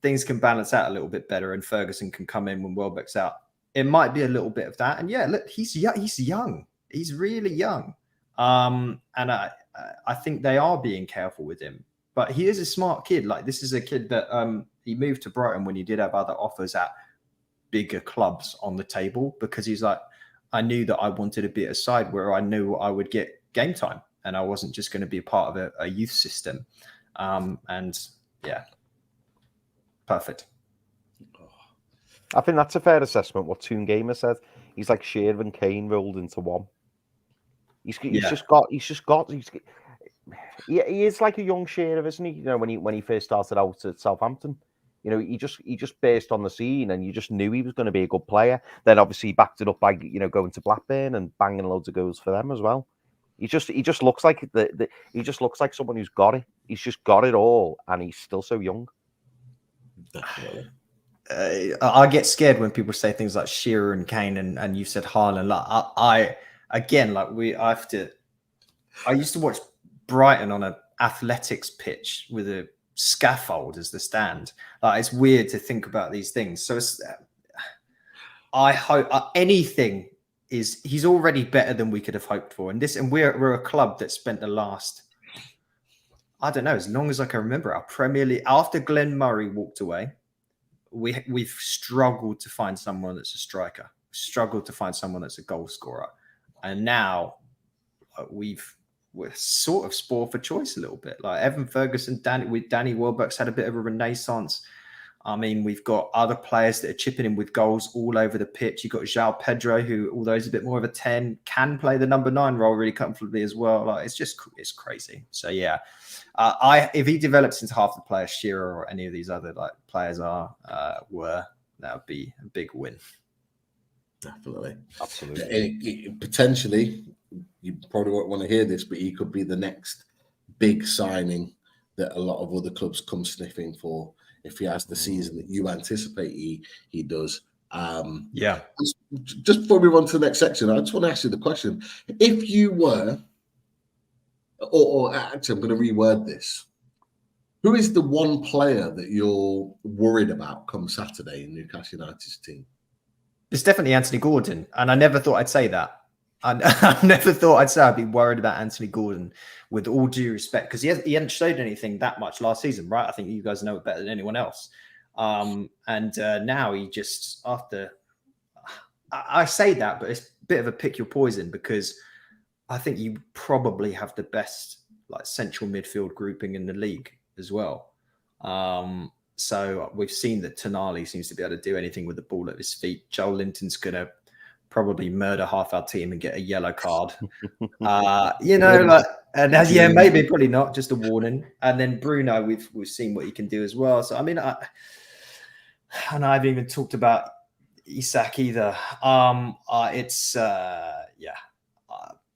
things can balance out a little bit better and Ferguson can come in when Welbeck's out. It might be a little bit of that. And yeah, look, he's young. He's really young. And I think they are being careful with him. But he is a smart kid. Like, this is a kid that he moved to Brighton when he did have other offers at bigger clubs on the table, because he's like, I knew that I wanted to be at a side where I knew I would get game time and I wasn't just going to be a part of a youth system. And yeah, perfect. I think that's a fair assessment. What Toon Gamer said, he's like Shearer and Kane rolled into one. He is like a young Shearer, isn't he? You know, when he first started out at Southampton, you know, he just burst on the scene, and you just knew he was going to be a good player. Then obviously he backed it up by, you know, going to Blackburn and banging loads of goals for them as well. He just looks like he just looks like someone who's got it. He's just got it all, and he's still so young. Definitely. I get scared when people say things like Shearer and Kane, and you said Haaland. Like, I used to watch Brighton on an athletics pitch with a scaffold as the stand. Like, it's weird to think about these things. So I hope anything is, he's already better than we could have hoped for. And we're a club that spent the last, I don't know, as long as I can remember, our Premier League, after Glenn Murray walked away, we've struggled to find someone that's a striker, struggled to find someone that's a goal scorer. And now we're sort of spoiled for choice a little bit. Like Evan Ferguson, Danny Welbeck's had a bit of a renaissance. I mean, we've got other players that are chipping in with goals all over the pitch. You've got João Pedro, who, although he's a bit more of a 10, can play the number 9 role really comfortably as well. Like, it's crazy. So yeah, if he develops into half the player Shearer or any of these other like players that would be a big win. Definitely, absolutely. Potentially, you probably won't want to hear this, but he could be the next big signing that a lot of other clubs come sniffing for if he has the season that you anticipate he does. Yeah. Just before we move on to the next section, I just want to ask you the question: if you were, or actually, I'm going to reword this. Who is the one player that you're worried about come Saturday in Newcastle United's team? It's definitely Anthony Gordon, and I never thought I'd say that. I never thought I'd be worried about Anthony Gordon, with all due respect, because he hadn't showed anything that much last season, right? I think you guys know it better than anyone else. And now he just, after... I say that, but it's a bit of a pick your poison, because I think you probably have the best like central midfield grouping in the league as well. So we've seen that Tonali seems to be able to do anything with the ball at his feet. Joel Linton's going to probably murder half our team and get a yellow card. Maybe, probably not, just a warning. And then Bruno, we've seen what he can do as well. So I mean, and I haven't even talked about Isak either.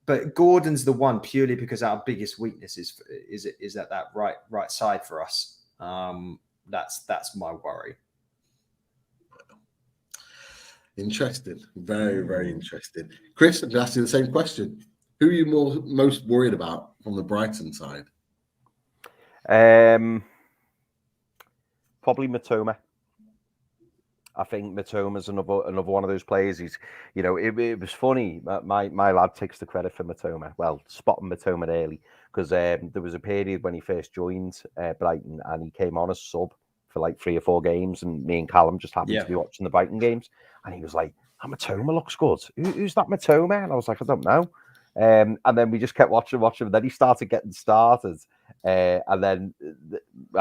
But Gordon's the one, purely because our biggest weakness is at that right side for us. That's my worry. Interesting. Very, very interesting. Chris, I'm going to ask you the same question. Who are you most worried about from the Brighton side? Probably Matoma. I think Matoma's another one of those players. He's, it was funny. My lad takes the credit for Matoma. Well, spotting Matoma early, because there was a period when he first joined Brighton and he came on as sub for like 3 or 4 games, and me and Callum just happened to be watching the Brighton games, and he was like, "Oh, Matoma looks good. Who's that Matoma?" And I was like, "I don't know." And then we just kept watching. And then he started getting started, and then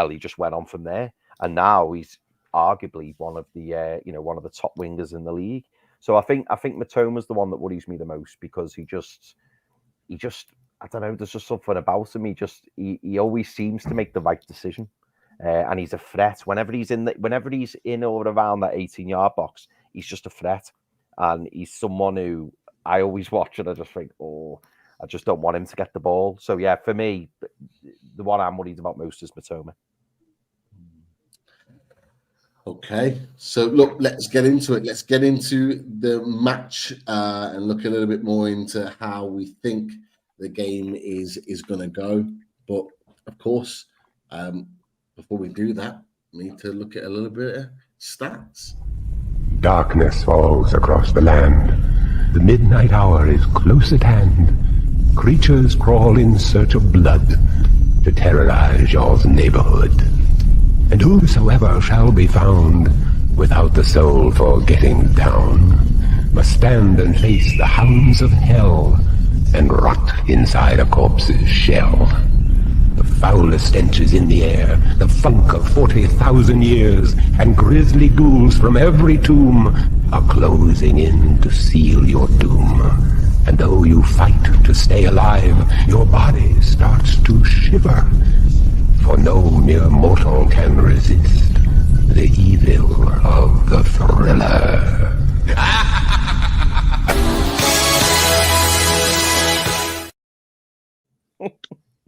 he just went on from there. And now he's arguably one of the one of the top wingers in the league. So I think Matoma's the one that worries me the most, because he just I don't know, there's just something about him. He always seems to make the right decision, and he's a threat whenever he's in or around that 18-yard box. He's just a threat, and he's someone who I always watch and I just think, oh, I just don't want him to get the ball. So yeah, for me, the one I'm worried about most is Matoma. Okay, so look, let's get into it. Let's get into the match and look a little bit more into how we think the game is going to go. But of course, before we do that, we need to look at a little bit of stats. Darkness falls across the land. The midnight hour is close at hand. Creatures crawl in search of blood to terrorize your neighborhood. And whosoever shall be found without the soul for getting down must stand and face the hounds of hell and rot inside a corpse's shell. The foulest stench is in the air, the funk of 40,000 years, and grisly ghouls from every tomb are closing in to seal your doom. And though you fight to stay alive, your body starts to shiver. For no mere mortal can resist the evil of the thriller.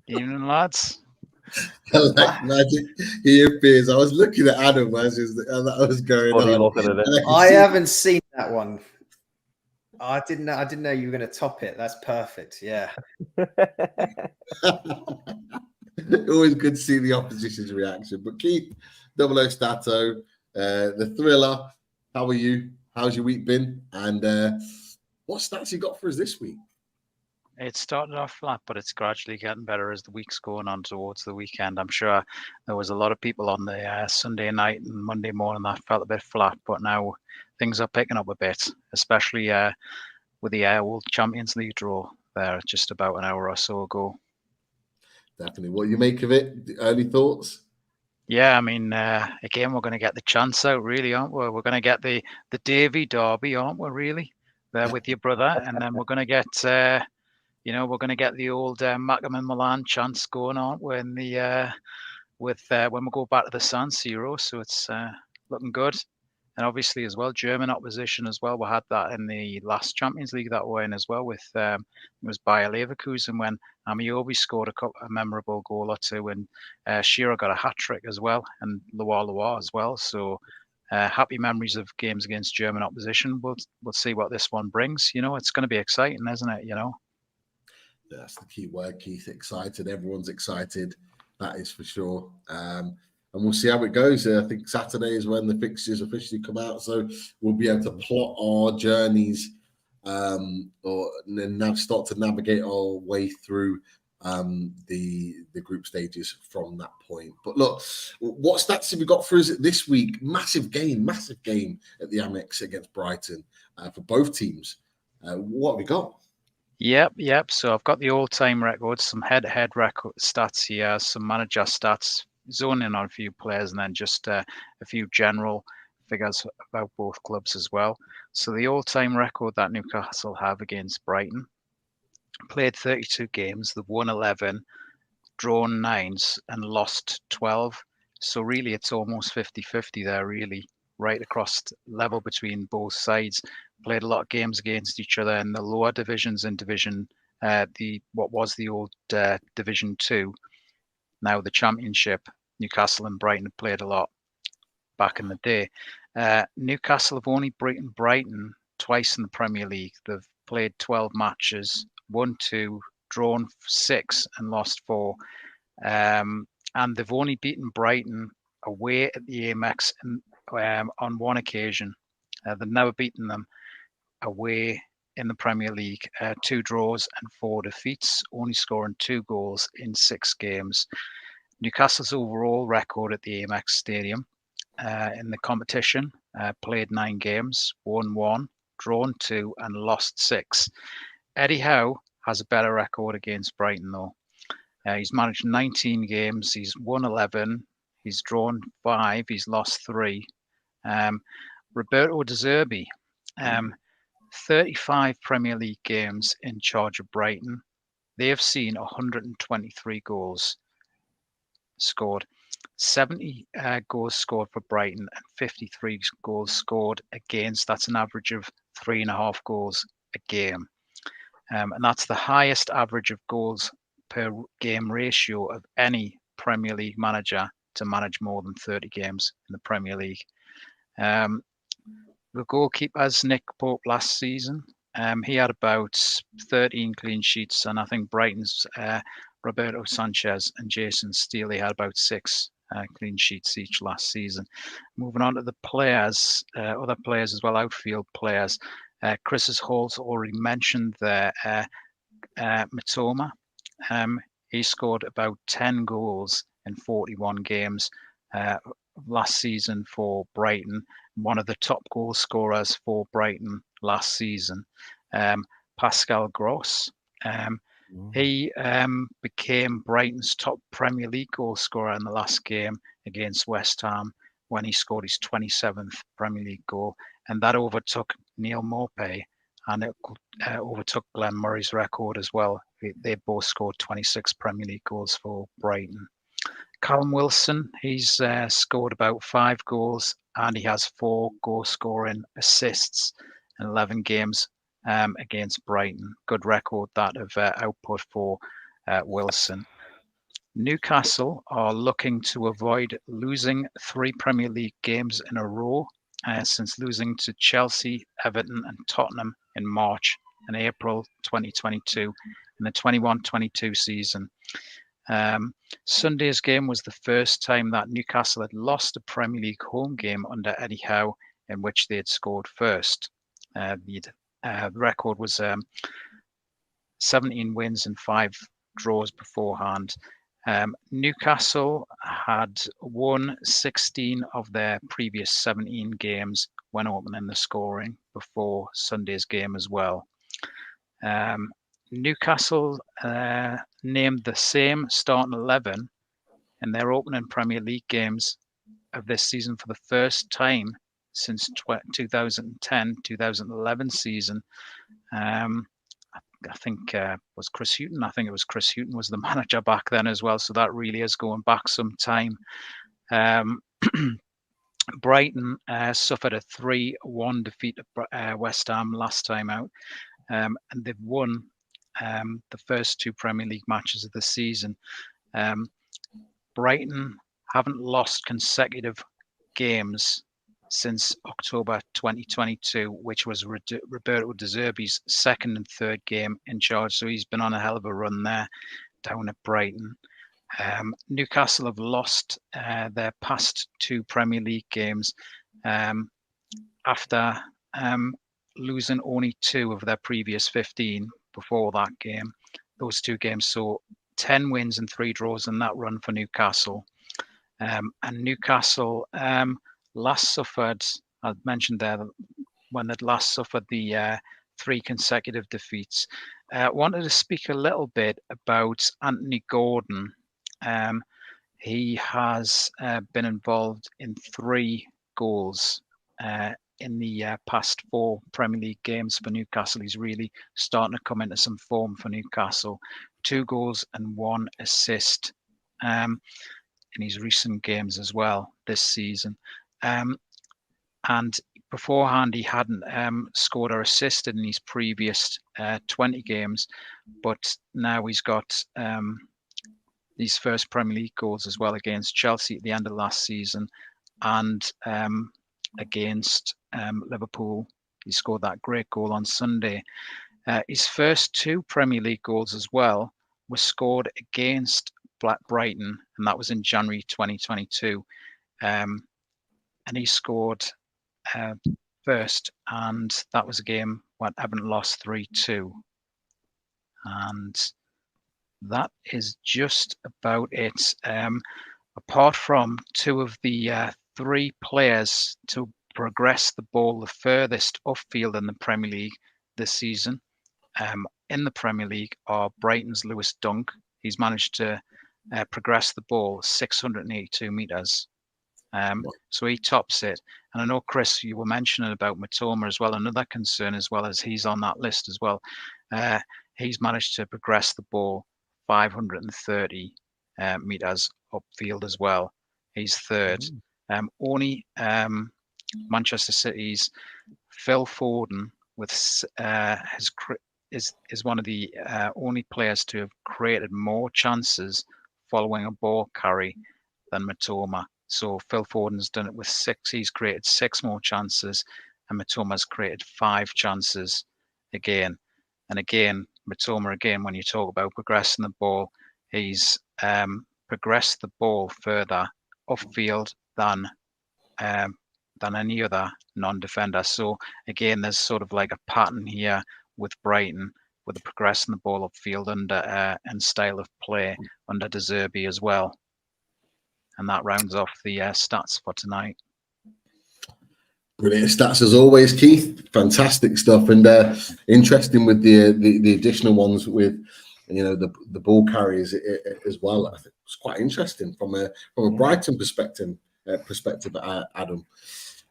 Evening, lads. Like magic, he appears. I was looking at Adam as that was going on. I haven't seen that one. I didn't know you were going to top it. That's perfect. Yeah. Always good to see the opposition's reaction. But Keith, Double O Stato, the thriller. How are you? How's your week been? And what stats you got for us this week? It started off flat, but it's gradually getting better as the week's going on towards the weekend. I'm sure there was a lot of people on the Sunday night and Monday morning that felt a bit flat, but now things are picking up a bit, especially with the World Champions League draw there just about an hour or so ago. Definitely. What you make of it? The early thoughts? Yeah, I mean, again, we're going to get the chance out, really, aren't we? We're going to get the Davy Derby, aren't we, really? There with your brother. And then we're going to get, we're going to get the old Macam and Milan chance going on when when we go back to the San Siro. So it's looking good. And obviously as well, German opposition as well. We had that in the last Champions League that we're in as well with, it was Bayer Leverkusen when Amiobi scored a memorable goal or two, and Shearer got a hat-trick as well, and Loire as well. So happy memories of games against German opposition. We'll see what this one brings. It's going to be exciting, isn't it? That's the key word, Keith. Excited. Everyone's excited. That is for sure. And we'll see how it goes. I think Saturday is when the fixtures officially come out, so we'll be able to plot our journeys or then start to navigate our way through the group stages from that point. But look, what stats have we got for us this week? Massive game at the Amex against Brighton for both teams. What have we got? Yep. So I've got the all-time records, some head-to-head record stats here, some manager stats, zoning on a few players, and then just a few general figures about both clubs as well. So the all-time record that Newcastle have against Brighton, played 32 games, they've won 11, drawn 9, and lost 12. So really it's almost 50-50 there, really, right across level between both sides. Played a lot of games against each other in the lower divisions in Division, what was the old Division 2. Now the Championship. Newcastle and Brighton have played a lot back in the day. Newcastle have only beaten Brighton twice in the Premier League. They've played 12 matches won 2, drawn 6, and lost 4. And they've only beaten Brighton away at the Amex on one occasion. They've never beaten them away in the Premier League. 2 draws and 4 defeats, only scoring 2 goals in 6 games. Newcastle's overall record at the Amex Stadium in the competition, played 9 games, won 1, drawn 2, and lost 6. Eddie Howe has a better record against Brighton, though. He's managed 19 games, he's won 11, he's drawn 5, he's lost 3. Roberto De Zerbi, 35 Premier League games in charge of Brighton. They have seen 123 goals scored. 70 goals scored for Brighton and 53 goals scored against. That's an average of 3.5 goals a game. And that's the highest average of goals per game ratio of any Premier League manager to manage more than 30 games in the Premier League. The goalkeepers, Nick Pope last season, he had about 13 clean sheets, and I think Brighton's Roberto Sanchez and Jason Steele had about 6 clean sheets each last season. Moving on to the players, other players as well, outfield players. Chris Hall's already mentioned there, Mitoma. He scored about 10 goals in 41 games last season for Brighton. One of the top goal scorers for Brighton last season. Pascal Gross. He became Brighton's top Premier League goal scorer in the last game against West Ham when he scored his 27th Premier League goal. And that overtook Neil Maupay, and it overtook Glenn Murray's record as well. They both scored 26 Premier League goals for Brighton. Callum Wilson, he's scored about 5 goals, and he has 4 goal-scoring assists in 11 games against Brighton. Good record that of output for Wilson. Newcastle are looking to avoid losing 3 Premier League games in a row since losing to Chelsea, Everton and Tottenham in March and April 2022 in the 21-22 season. Sunday's game was the first time that Newcastle had lost a Premier League home game under Eddie Howe in which they had scored first. The record was 17 wins and 5 draws beforehand. Newcastle had won 16 of their previous 17 games when opening the scoring before Sunday's game as well. Newcastle named the same starting 11 in their opening Premier League games of this season for the first time since 2010-2011 season. I think was Chris Hughton. I think it was Chris Hughton was the manager back then as well. So that really is going back some time. Brighton suffered a 3-1 defeat at West Ham last time out. And they've won the first 2 Premier League matches of the season. Brighton haven't lost consecutive games since October 2022, which was Roberto De Zerbi's 2nd and 3rd game in charge. So he's been on a hell of a run there down at Brighton. Newcastle have lost their past 2 Premier League games after losing only 2 of their previous 15 before that game. Those 2 games saw 10 wins and 3 draws in that run for Newcastle. And Newcastle last suffered, I mentioned there, when they'd last suffered the 3 consecutive defeats. Wanted to speak a little bit about Anthony Gordon. He has been involved in 3 goals in the past 4 Premier League games for Newcastle. He's really starting to come into some form for Newcastle. 2 goals and 1 assist in his recent games as well this season. And beforehand, he hadn't scored or assisted in his previous 20 games, but now he's got these first Premier League goals as well against Chelsea at the end of last season and against Liverpool. He scored that great goal on Sunday. His first 2 Premier League goals as well were scored against Brighton, and that was in January 2022. And he scored first, and that was a game when Everton lost 3-2. And that is just about it. Apart from 2 of the 3 players to progress the ball the furthest upfield in the Premier League this season, in the Premier League are Brighton's Lewis Dunk. He's managed to progress the ball 682 metres. So he tops it. And I know, Chris, you were mentioning about Mitoma as well. Another concern as well as he's on that list as well. He's managed to progress the ball 530 metres upfield as well. He's third. Only Manchester City's Phil Foden is one of the only players to have created more chances following a ball carry than Mitoma. So Phil Foden's done it with 6. He's created 6 more chances, and Mitoma's created 5 chances again. And again, Mitoma, again, when you talk about progressing the ball, he's progressed the ball further upfield than any other non-defender. So again, there's sort of like a pattern here with Brighton, with the progressing the ball upfield under and style of play under De Zerbi as well. And that rounds off the stats for tonight. Brilliant stats as always, Keith. Fantastic stuff, and interesting with the additional ones with the ball carriers as well. I think it's quite interesting from a Brighton perspective. Adam,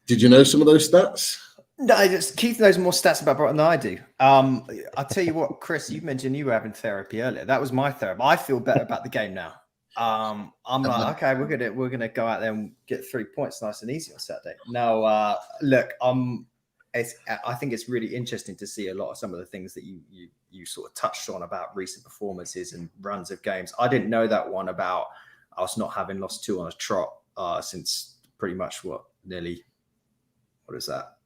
did you know some of those stats? No, Keith knows more stats about Brighton than I do. I'll tell you what, Chris, you mentioned you were having therapy earlier. That was my therapy. I feel better about the game now. I'm like, okay, we're gonna go out there and get 3 points nice and easy on Saturday. No, look, I think it's really interesting to see a lot of some of the things that you sort of touched on about recent performances and runs of games. I didn't know that one about us not having lost 2 on a trot since pretty much nearly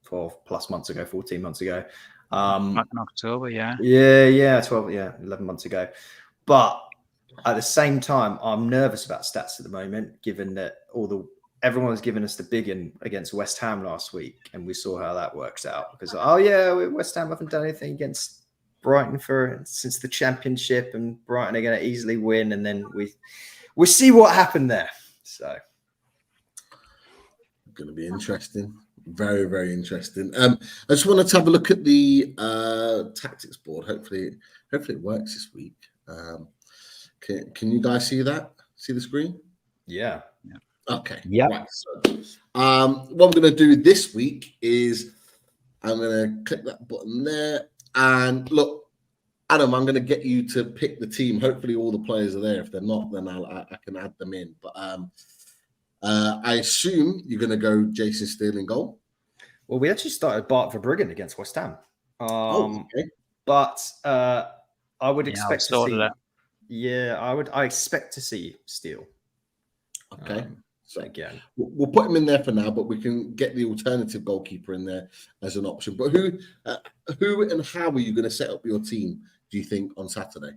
12 plus months ago, 14 months ago. Back in October, yeah. Yeah, 11 months ago. But at the same time, I'm nervous about stats at the moment, given that everyone was giving us the big one against West Ham last week, and we saw how that works out. Because West Ham haven't done anything against Brighton since the Championship, and Brighton are going to easily win, and then we see what happened there. So, going to be interesting. Very, very interesting. I just wanted to have a look at the tactics board. Hopefully it works this week. Can you guys see that? See the screen? Yeah. Okay. Yeah. Right. So, what I'm going to do this week is I'm going to click that button there. And look, Adam, I'm going to get you to pick the team. Hopefully all the players are there. If they're not, then I can add them in. But I assume you're going to go Jason Steele in goal. Well, we actually started Bart Verbruggen against West Ham. Okay. But I would expect to see that. Yeah, I expect to see Steele. Okay. So again, we'll put him in there for now, but we can get the alternative goalkeeper in there as an option. But who and how are you going to set up your team, do you think, on Saturday?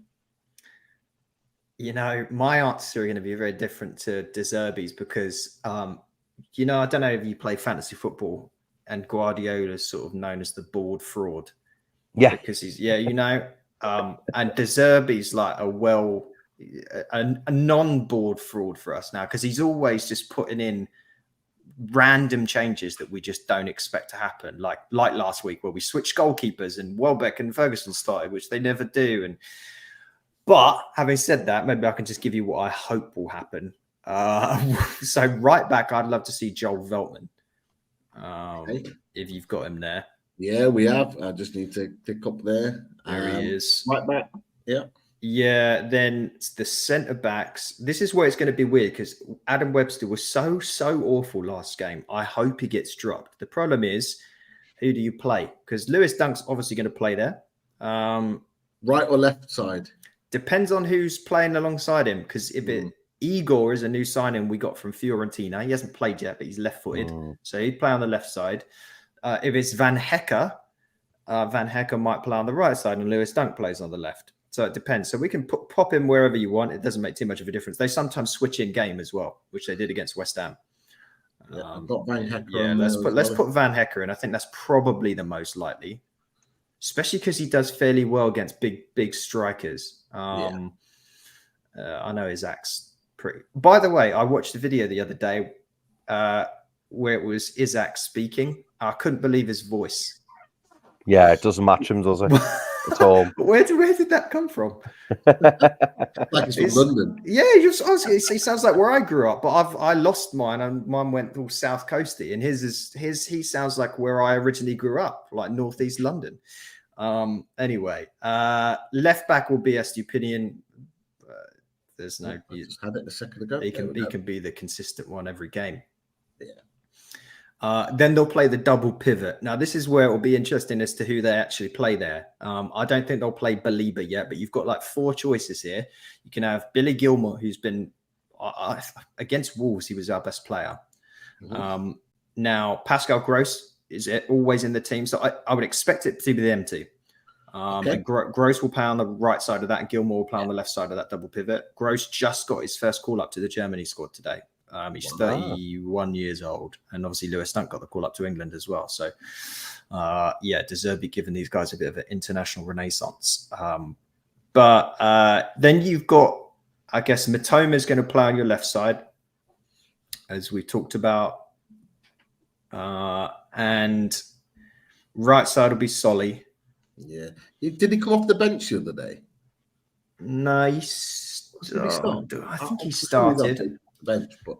My answer are going to be very different to De Zerbi's because, I don't know if you play fantasy football, and Guardiola's sort of known as the board fraud. Yeah. Because he's, and De Zerbi's like a non-board fraud for us now because he's always just putting in random changes that we just don't expect to happen. Like last week where we switched goalkeepers and Welbeck and Ferguson started, which they never do. But having said that, maybe I can just give you what I hope will happen. So right back, I'd love to see Joel Veltman. If you've got him there. Yeah, we have. I just need to click up there. There he is. Right back. Yeah. Yeah, then the centre backs. This is where it's going to be weird because Adam Webster was so awful last game. I hope he gets dropped. The problem is, who do you play? Because Lewis Dunk's obviously going to play there. Right or left side? Depends on who's playing alongside him. Because Igor is a new signing we got from Fiorentina. He hasn't played yet, but he's left-footed. So he'd play on the left side. If it's Van Hecker, Van Hecker might play on the right side and Lewis Dunk plays on the left. So it depends. So we can pop him wherever you want. It doesn't make too much of a difference. They sometimes switch in game as well, which they did against West Ham. Yeah, I've got Van Hecker. Yeah, let's put Van Hecker in. I think that's probably the most likely, especially because he does fairly well against big strikers. I know Isaac's pretty. By the way, I watched a video the other day where it was Isaac speaking. I couldn't believe his voice. Yeah, it doesn't match him, does it? At all. Where did that come from? Like it's from London. Yeah, he sounds like where I grew up, but I lost mine, and mine went all South Coasty, and he sounds like where I originally grew up, like Northeast London. Anyway, left back will be Estupinian. There's no. I just had it a second ago. He can be the consistent one every game. Yeah. Then they'll play the double pivot. Now, this is where it will be interesting as to who they actually play there. I don't think they'll play Belieber yet, but you've got like 4 choices here. You can have Billy Gilmore, who's been against Wolves. He was our best player. Mm-hmm. Now, Pascal Gross is always in the team, so I would expect it to be them two. And Gross will play on the right side of that, and Gilmore will play on the left side of that double pivot. Gross just got his first call up to the Germany squad today. He's 31 years old, and obviously Lewis Dunk got the call up to England as well. So, deserve be giving these guys a bit of an international renaissance. But then you've got, I guess, Matoma is going to play on your left side, as we talked about, and right side will be Solly. Yeah, did he come off the bench the other day? No, I think he started. Bench, but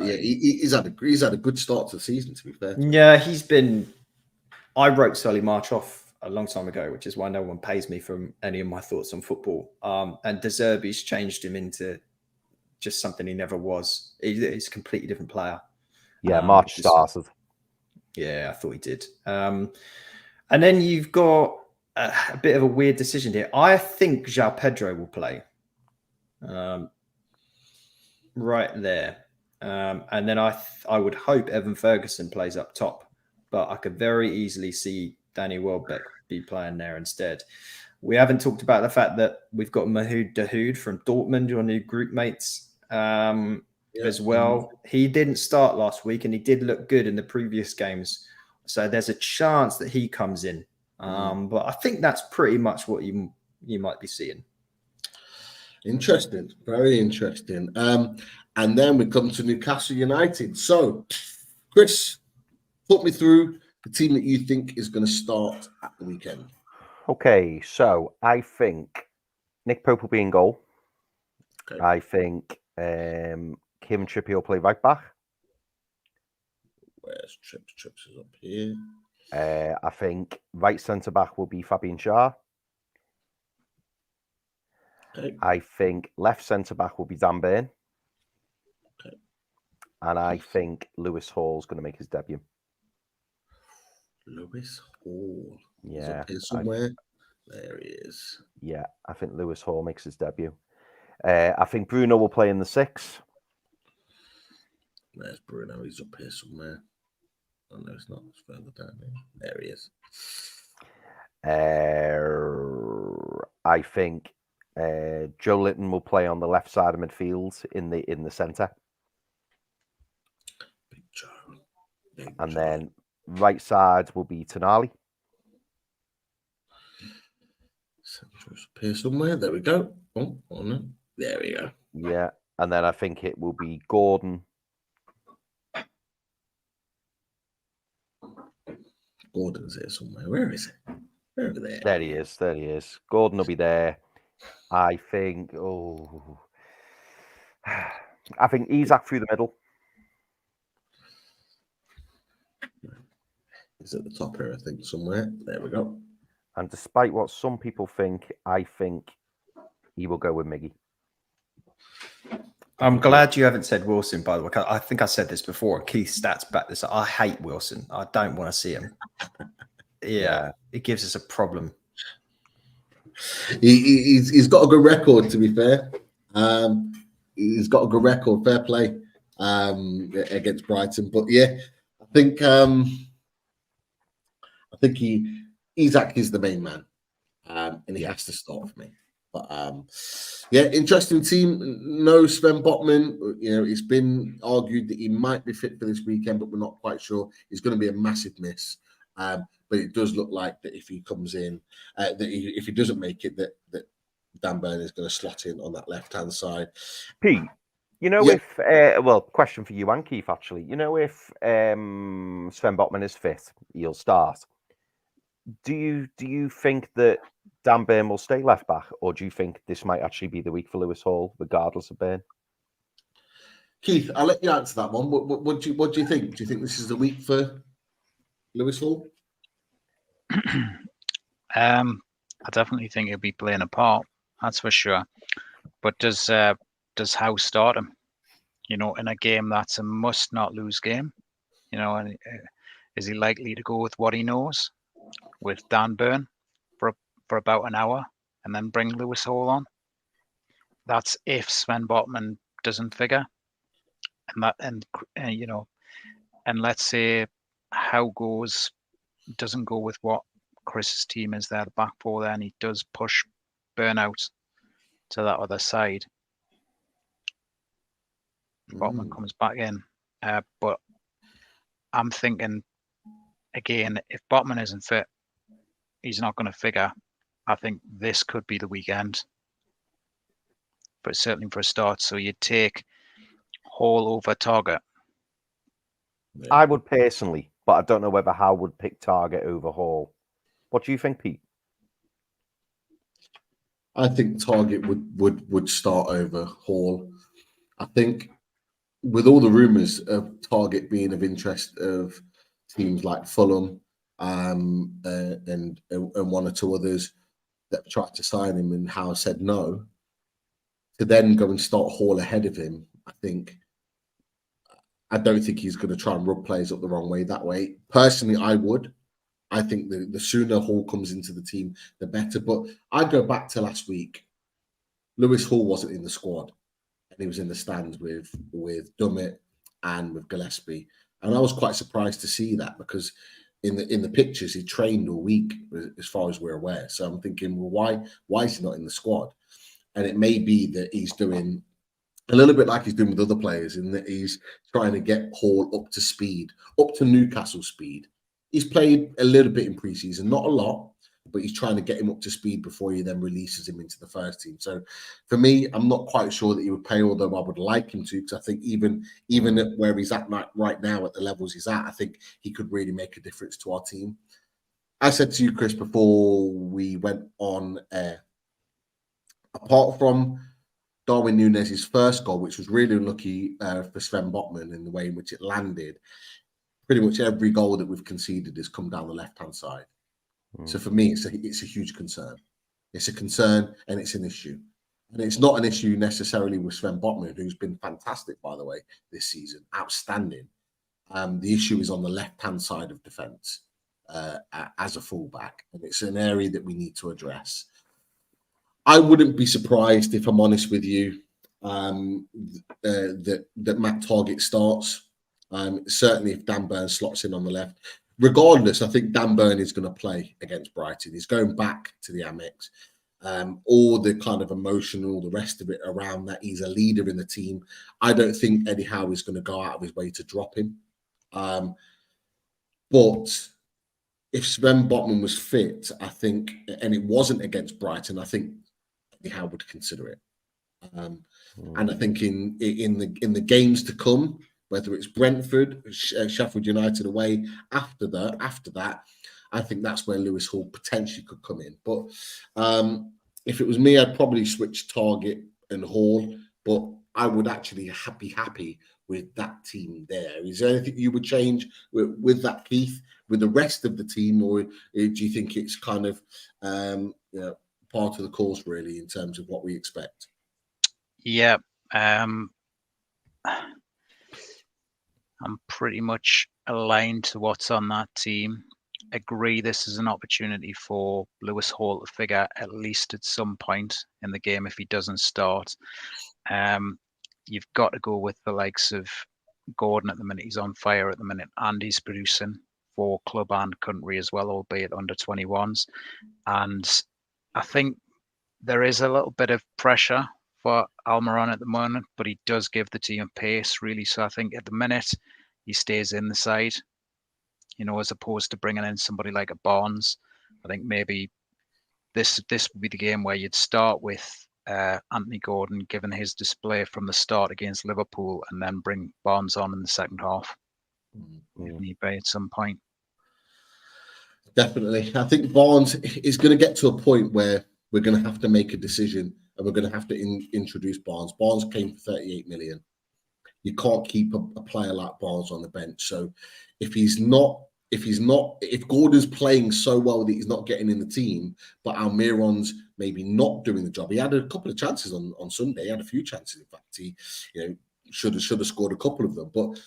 yeah, he's had a good start to the season. To be fair, yeah, he's been. I wrote Solly March off a long time ago, which is why no one pays me for any of my thoughts on football. And De Zerbi's changed him into just something he never was. He's a completely different player. Yeah, March started. Yeah, I thought he did. And then you've got a bit of a weird decision here. I think João Pedro will play. Right there. And then I would hope Evan Ferguson plays up top, but I could very easily see Danny Welbeck be playing there instead. We haven't talked about the fact that we've got Mahoud Dahoud from Dortmund, your new group mates, as well. He didn't start last week, and he did look good in the previous games. So there's a chance that he comes in. But I think that's pretty much what you might be seeing. Interesting, very interesting. And then we come to Newcastle United. So, Chris, put me through the team that you think is going to start at the weekend. Okay, so I think Nick Pope will be in goal. Okay. I think Kim Trippier will play right back. Where's Trips? Trips is up here. I think right centre back will be Fabian Schär. Okay. I think left centre back will be Dan Burn. Okay. And I think Lewis Hall's going to make his debut. Lewis Hall. Yeah. He's up here somewhere. There he is. Yeah, I think Lewis Hall makes his debut. I think Bruno will play in the 6. There's Bruno. He's up here somewhere. Oh, no, it's not. It's further down there. There he is. I think Joe Linton will play on the left side of midfield in the centre. Big Joe. And then right side will be Tonali. Central's up here somewhere. There we go. Oh no. There we go. Yeah. And then I think it will be Gordon. Gordon's here somewhere. Where is it? Over there. There he is. There he is. Gordon will be there. I think. I think Isak through the middle. He's at the top here, I think, somewhere. There we go. And despite what some people think, I think he will go with Miggy. I'm glad you haven't said Wilson, by the way. I think I said this before. Keith Stats back this. I hate Wilson. I don't want to see him. Yeah, it gives us a problem. He's got a good record, to be fair. He's got a good record, fair play, against Brighton. But yeah, I think think Isak is the main man, and he has to start for me. But yeah, interesting team. No Sven Botman. It's been argued that he might be fit for this weekend, but we're not quite sure. It's going to be a massive miss. But it does look like that if he comes in, if he doesn't make it, that Dan Burn is going to slot in on that left-hand side. Pete, Yeah. if question for you and Keith actually. If Sven Botman is fit, he'll start. Do you think that Dan Burn will stay left back, or do you think this might actually be the week for Lewis Hall, regardless of Burn? Keith, I'll let you answer that one. What do you think? Do you think this is the week for Lewis Hall? I definitely think he'll be playing a part. That's for sure. But does Howe start him? In a game that's a must-not-lose game. And is he likely to go with what he knows, with Dan Burn for about an hour, and then bring Lewis Hall on? That's if Sven Botman doesn't figure, and let's say Howe doesn't go with what Chris's team is there, the back four there, and he does push Burn out to that other side. Botman comes back in. But I'm thinking, again, if Botman isn't fit, he's not going to figure. I think this could be the weekend. But certainly for a start. So you'd take Hall over Target. Yeah. I would personally, but I don't know whether Howe would pick Target over Hall. What do you think, Pete? I think Target would start over Hall. I think with all the rumours of Target being of interest of teams like Fulham and one or two others that tried to sign him and Howe said no, to then go and start Hall ahead of him, I don't think he's going to try and rub players up the wrong way that way. Personally, I would. I think the sooner Hall comes into the team, the better. But I go back to last week. Lewis Hall wasn't in the squad, and he was in the stands with Dummett and with Gillespie. And I was quite surprised to see that, because in the pictures he trained all week, as far as we're aware. So I'm thinking, well, why is he not in the squad? And it may be that he's doing a little bit like he's doing with other players, in that he's trying to get Hall up to speed, up to Newcastle speed. He's played a little bit in pre-season, not a lot, but he's trying to get him up to speed before he then releases him into the first team. So for me, I'm not quite sure that he would play, although I would like him to, because I think even at where he's at right now, at the levels he's at, I think he could really make a difference to our team. I said to you, Chris, before we went on air, apart from Darwin Núñez's first goal, which was really unlucky for Sven Botman in the way in which it landed, pretty much every goal that we've conceded has come down the left-hand side. So for me, it's a huge concern. It's a concern and it's an issue. And it's not an issue necessarily with Sven Botman, who's been fantastic, by the way, this season, outstanding. The issue is on the left-hand side of defence as a fullback. And it's an area that we need to address. I wouldn't be surprised, if I'm honest with you, that Matt Target starts. Certainly if Dan Burn slots in on the left. Regardless, I think Dan Burn is going to play against Brighton. He's going back to the Amex. All the kind of emotional, the rest of it around that. He's a leader in the team. I don't think Eddie Howe is going to go out of his way to drop him. But if Sven Botman was fit, I think, and it wasn't against Brighton, I think Eddie Howe would consider it. And I think in the games to come, whether it's Brentford, Sheffield United away, after that, I think that's where Lewis Hall potentially could come in. But if it was me, I'd probably switch Target and Hall, but I would actually be happy with that team there. Is there anything you would change with that, Keith, with the rest of the team, or do you think it's kind of part of the course, really, in terms of what we expect? Yeah. I'm pretty much aligned to what's on that team. Agree this is an opportunity for Lewis Hall to figure at least at some point in the game if he doesn't start. You've got to go with the likes of Gordon at the minute. He's on fire at the minute and he's producing. for club and country as well, albeit under 21s. And I think there is a little bit of pressure for Almiron at the moment, but he does give the team pace, really. So I think at the minute he stays in the side, as opposed to bringing in somebody like a Barnes. I think maybe this would be the game where you'd start with Anthony Gordon, given his display from the start against Liverpool, and then bring Barnes on in the second half, if need be, at some point. Definitely. I think Barnes is going to get to a point where we're going to have to make a decision, and we're going to have to introduce Barnes. Barnes came for 38 million. You can't keep a player like Barnes on the bench. So if Gordon's playing so well that he's not getting in the team, but Almiron's maybe not doing the job. He had a couple of chances on Sunday. He had a few chances. In fact, he should have scored a couple of them. But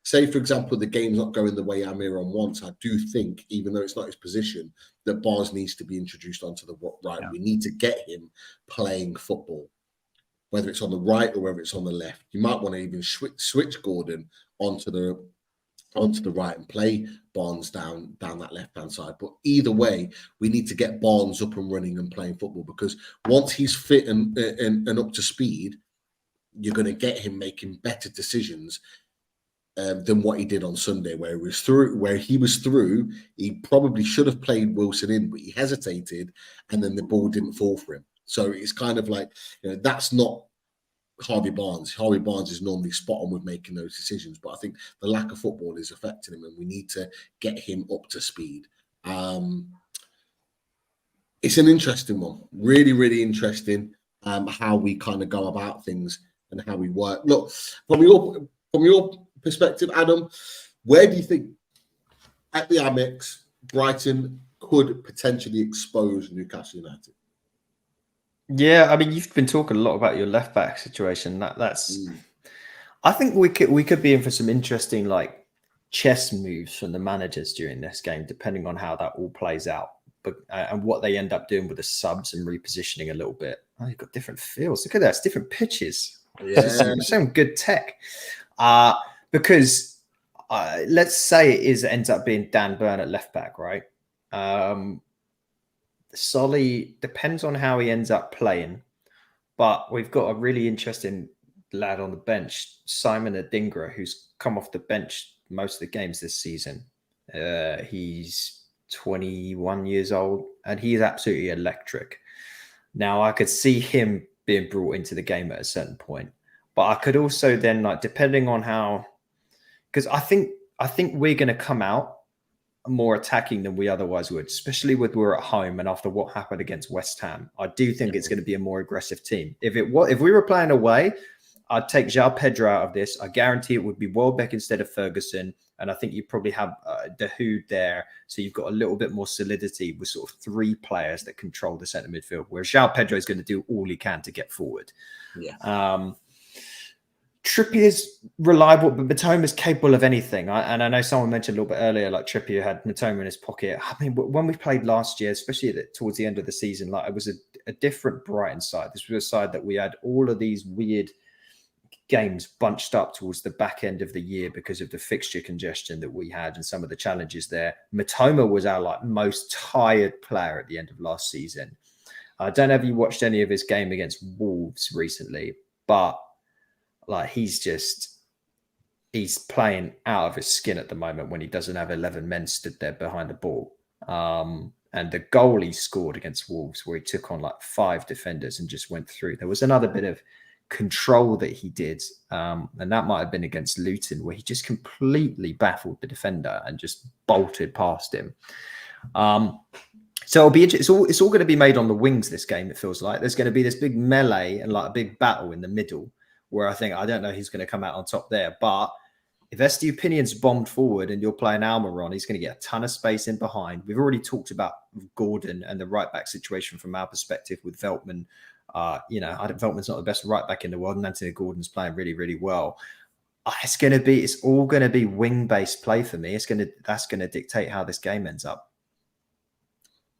say, for example, the game's not going the way Almiron wants. I do think, even though it's not his position, that Barnes needs to be introduced onto the right. Yeah. We need to get him playing football, whether it's on the right or whether it's on the left. You might want to even switch Gordon onto the right and play Barnes down that left-hand side. But either way, we need to get Barnes up and running and playing football, because once he's fit and up to speed, you're going to get him making better decisions than what he did on Sunday, where he was through. He probably should have played Wilson in, but he hesitated, and then the ball didn't fall for him. So it's kind of like, that's not Harvey Barnes. Harvey Barnes is normally spot on with making those decisions, but I think the lack of football is affecting him, and we need to get him up to speed. It's an interesting one, really, really interesting. How we kind of go about things and how we work. Look, from your perspective, Adam, where do you think at the Amex Brighton could potentially expose Newcastle United? Yeah, I mean, you've been talking a lot about your left back situation. That's I think we could be in for some interesting like chess moves from the managers during this game, depending on how that all plays out. But and what they end up doing with the subs and repositioning a little bit. Oh, you've got different feels. Look at that, it's different pitches. Yeah, some good tech. Because let's say it ends up being Dan Burn at left back, right? Solly depends on how he ends up playing, but we've got a really interesting lad on the bench, Simon Adingra, who's come off the bench most of the games this season. He's 21 years old, and he's absolutely electric. Now, I could see him being brought into the game at a certain point, but I could also then, like, depending on how, because I think we're going to come out more attacking than we otherwise would, especially with we're at home and after what happened against West Ham. I do think it's going to be a more aggressive team. If we were playing away, I'd take João Pedro out of this. I guarantee it would be Welbeck instead of Ferguson. And I think you probably have Dahoud there. So you've got a little bit more solidity with sort of three players that control the centre midfield, whereas João Pedro is going to do all he can to get forward. Yeah. Trippier's reliable, but Mitoma's capable of anything. And I know someone mentioned a little bit earlier, like Trippier had Mitoma in his pocket. I mean, when we played last year, especially towards the end of the season, like it was a different Brighton side. This was a side that we had all of these weird games bunched up towards the back end of the year because of the fixture congestion that we had and some of the challenges there. Mitoma was our like most tired player at the end of last season. I don't know if you watched any of his game against Wolves recently, but like he's playing out of his skin at the moment when he doesn't have 11 men stood there behind the ball. And the goal he scored against Wolves, where he took on like 5 defenders and just went through, there was another bit of control that he did. And that might have been against Luton, where he just completely baffled the defender and just bolted past him. So it'll be interesting. It's all going to be made on the wings this game, it feels like. There's going to be this big melee and like a big battle in the middle, where I don't know who's going to come out on top there. But if Estupinian's bombed forward and you're playing Almiron, he's going to get a ton of space in behind. We've already talked about Gordon and the right back situation from our perspective with Veltman. I think Veltman's not the best right back in the world, and Anthony Gordon's playing really, really well. It's all going to be wing-based play for me. That's going to dictate how this game ends up.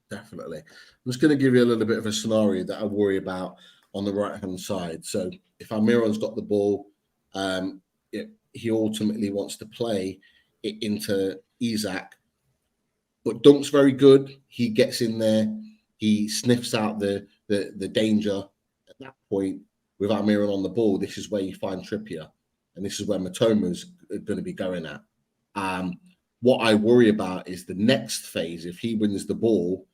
Definitely. I'm just going to give you a little bit of a scenario that I worry about on the right-hand side. So if Almiron's got the ball, he ultimately wants to play it into Isak. But Dunk's very good. He gets in there. He sniffs out the danger. At that point, with Almiron on the ball, this is where you find Trippier. And this is where Matoma's going to be going at. What I worry about is the next phase. If he wins the ball,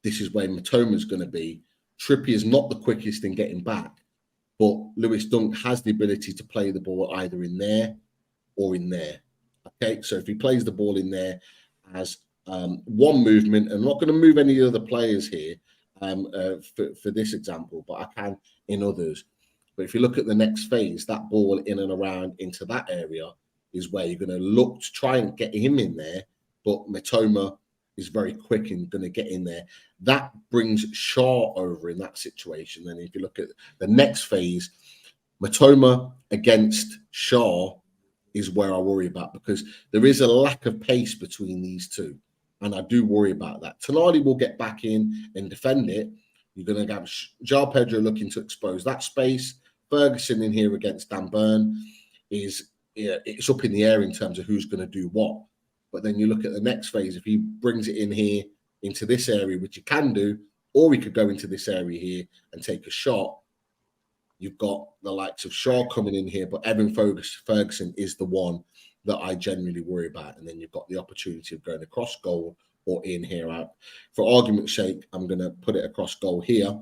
this is where Matoma's going to be. Trippier's not the quickest in getting back, but Lewis Dunk has the ability to play the ball either in there or in there. Okay, so if he plays the ball in there as one movement, and I'm not going to move any other players here for this example, but I can in others. But if you look at the next phase, that ball in and around into that area is where you're going to look to try and get him in there, but Mitoma is very quick and going to get in there. That brings Shaw over in that situation. And if you look at the next phase, Mitoma against Shaw is where I worry about, because there is a lack of pace between these two. And I do worry about that. Tonali will get back in and defend it. You're going to have João Pedro looking to expose that space. Ferguson in here against Dan Burn it's up in the air in terms of who's going to do what. But then you look at the next phase. If he brings it in here into this area, which he can do, or he could go into this area here and take a shot. You've got the likes of Shaw coming in here, but Evan Ferguson is the one that I genuinely worry about. And then you've got the opportunity of going across goal or in here out. For argument's sake, I'm going to put it across goal here.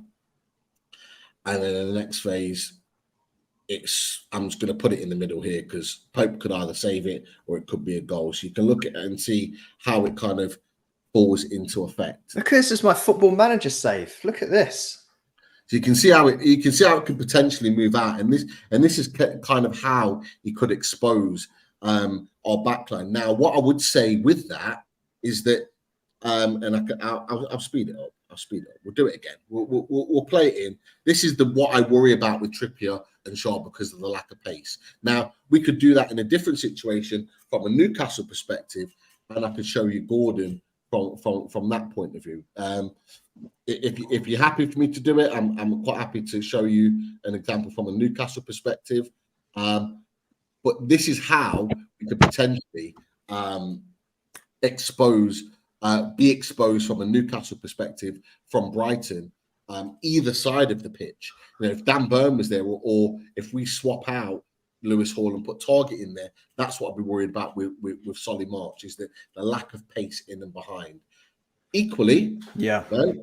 And then in the next phase, I'm just going to put it in the middle here, because Pope could either save it or it could be a goal. So you can look at it and see how it kind of falls into effect. Look, this is my Football Manager save. Look at this. So you can see how it could potentially move out, and this is kind of how he could expose our backline. Now, what I would say with that is that, I'll speed it up. We'll do it again. We'll play it in. This is what I worry about with Trippier and Shaw because of the lack of pace. Now, we could do that in a different situation from a Newcastle perspective, and I could show you Gordon from that point of view. If you're happy for me to do it, I'm quite happy to show you an example from a Newcastle perspective. But this is how we could potentially be exposed from a Newcastle perspective from Brighton, either side of the pitch. You know, if Dan Burn was there, or if we swap out Lewis Hall and put Target in there, that's what I'd be worried about with Solly March, is the lack of pace in and behind. Equally, right,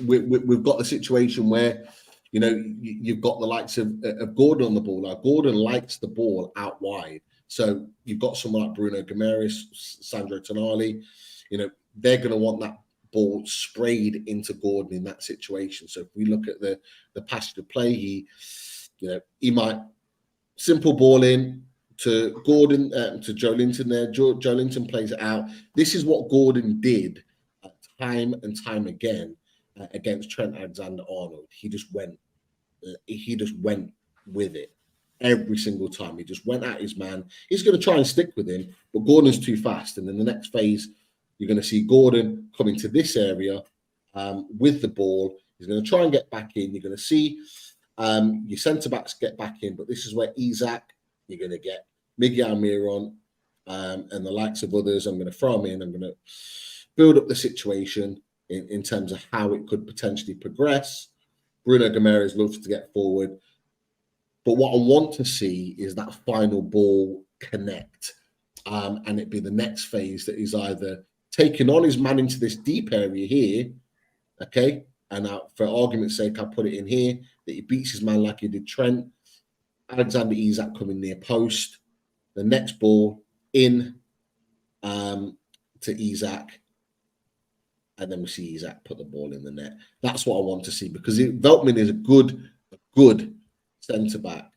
we've got the situation where, you know, you've got the likes of Gordon on the ball. Now, Gordon likes the ball out wide. So you've got someone like Bruno Guimaraes, Sandro Tonali, you know, they're going to want that ball sprayed into Gordon in that situation. So if we look at the passage of play, he might simple ball in to Gordon, to Joe Linton there. Joe Linton plays it out. This is what Gordon did time and time again against Trent Alexander-Arnold. He just went with it every single time. He just went at his man. He's going to try and stick with him, but Gordon's too fast. And in the next phase, you're going to see Gordon come into this area with the ball. He's going to try and get back in. You're going to see your centre-backs get back in, but this is where Isak, you're going to get Miguel Almiron and the likes of others. I'm going to throw them in. I'm going to build up the situation in terms of how it could potentially progress. Bruno Guimaraes loves to get forward. But what I want to see is that final ball connect. And it be the next phase that is either taking on his man into this deep area here, okay? And for argument's sake, I put it in here, that he beats his man like he did Trent. Alexander Isak coming near post. The next ball in to Isak. And then we see Isak put the ball in the net. That's what I want to see, because Veltman is a good centre-back.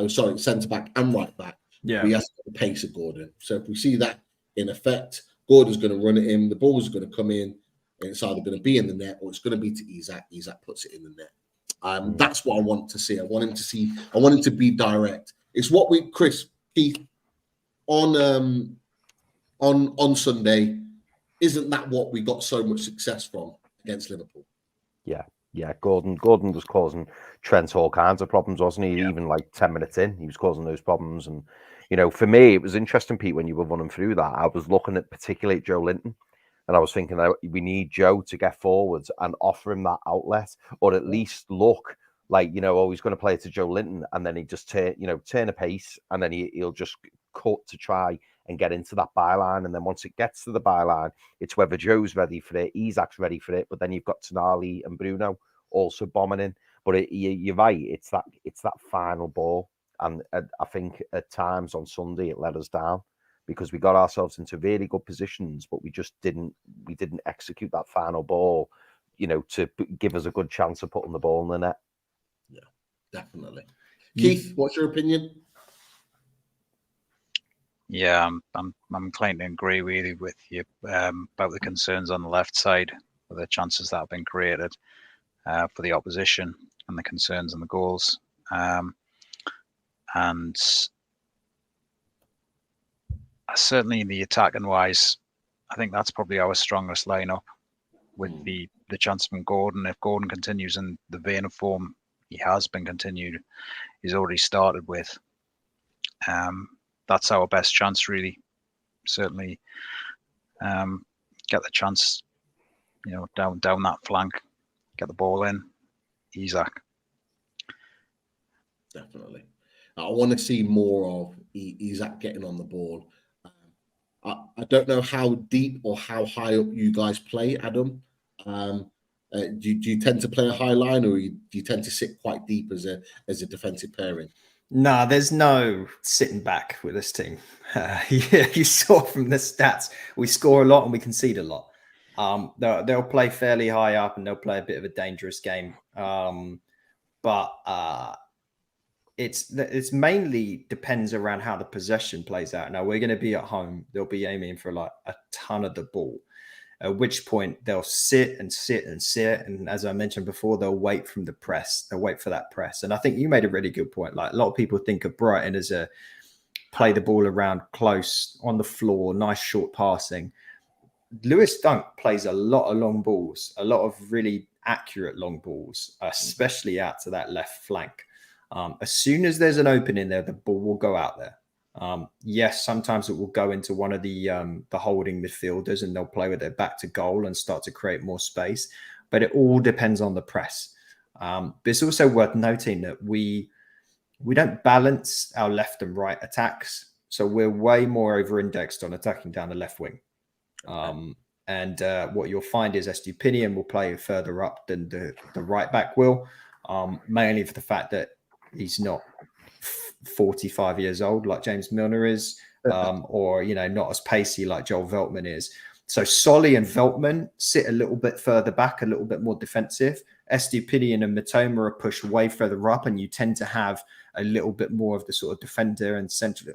Centre-back and right-back. Yeah. He has the pace of Gordon. So if we see that in effect, Gordon's going to run it in, the ball's going to come in, and it's either going to be in the net or it's going to be to Isak. Isak puts it in the net. That's what I want to see. I want him to be direct. It's what Keith, on Sunday, isn't that what we got so much success from against Liverpool? Yeah, Yeah, Gordon was causing Trent all kinds of problems, wasn't he? Yeah. Even like 10 minutes in, he was causing those problems. And, for me, it was interesting, Pete, when you were running through that. I was looking at particularly at Joe Linton, and I was thinking that we need Joe to get forwards and offer him that outlet, or at least look like, oh, he's going to play it to Joe Linton, and then he just turn a pace, and then he'll just cut to try and get into that byline. And then once it gets to the byline, it's whether Joe's ready for it, Isak's ready for it, but then you've got Tonali and Bruno also bombing in. But you're right, it's that final ball, and I think at times on Sunday it let us down because we got ourselves into really good positions, but we didn't execute that final ball, to give us a good chance of putting the ball in the net. Yeah, definitely. Keith, what's your opinion? Yeah, I'm inclined to agree really with you about the concerns on the left side, with the chances that have been created for the opposition, and the concerns and the goals. And certainly the attacking wise, I think that's probably our strongest lineup, with the chance from Gordon. If Gordon continues in the vein of form he has been continued, he's already started with, that's our best chance, really. Certainly get the chance, down that flank, get the ball in. Isak. Definitely. I want to see more of Isak getting on the ball. I don't know how deep or how high up you guys play, Adam. Do you tend to play a high line, or do you tend to sit quite deep as a defensive pairing? No, there's no sitting back with this team. Yeah, you saw from the stats, we score a lot and we concede a lot. They'll play fairly high up and they'll play a bit of a dangerous game. But it's mainly depends around how the possession plays out. Now we're going to be at home. They'll be aiming for like a ton of the ball, at which point they'll sit and sit and sit. And as I mentioned before, they'll wait from the press. They'll wait for that press. And I think you made a really good point. Like a lot of people think of Brighton as a play the ball around close on the floor, nice short passing. Lewis Dunk plays a lot of long balls, a lot of really accurate long balls, especially out to that left flank. As soon as there's an opening there, the ball will go out there. Yes, sometimes it will go into one of the holding midfielders and they'll play with their back to goal and start to create more space. But it all depends on the press. But it's also worth noting that we don't balance our left and right attacks. So we're way more over-indexed on attacking down the left wing. And what you'll find is Estupinian will play further up than the right back will, mainly for the fact that he's not 45 years old like James Milner is, or not as pacey like Joel Veltman is. So Solly and Veltman sit a little bit further back, a little bit more defensive. Estupinian and Mitoma are pushed way further up, and you tend to have a little bit more of the sort of defender and central,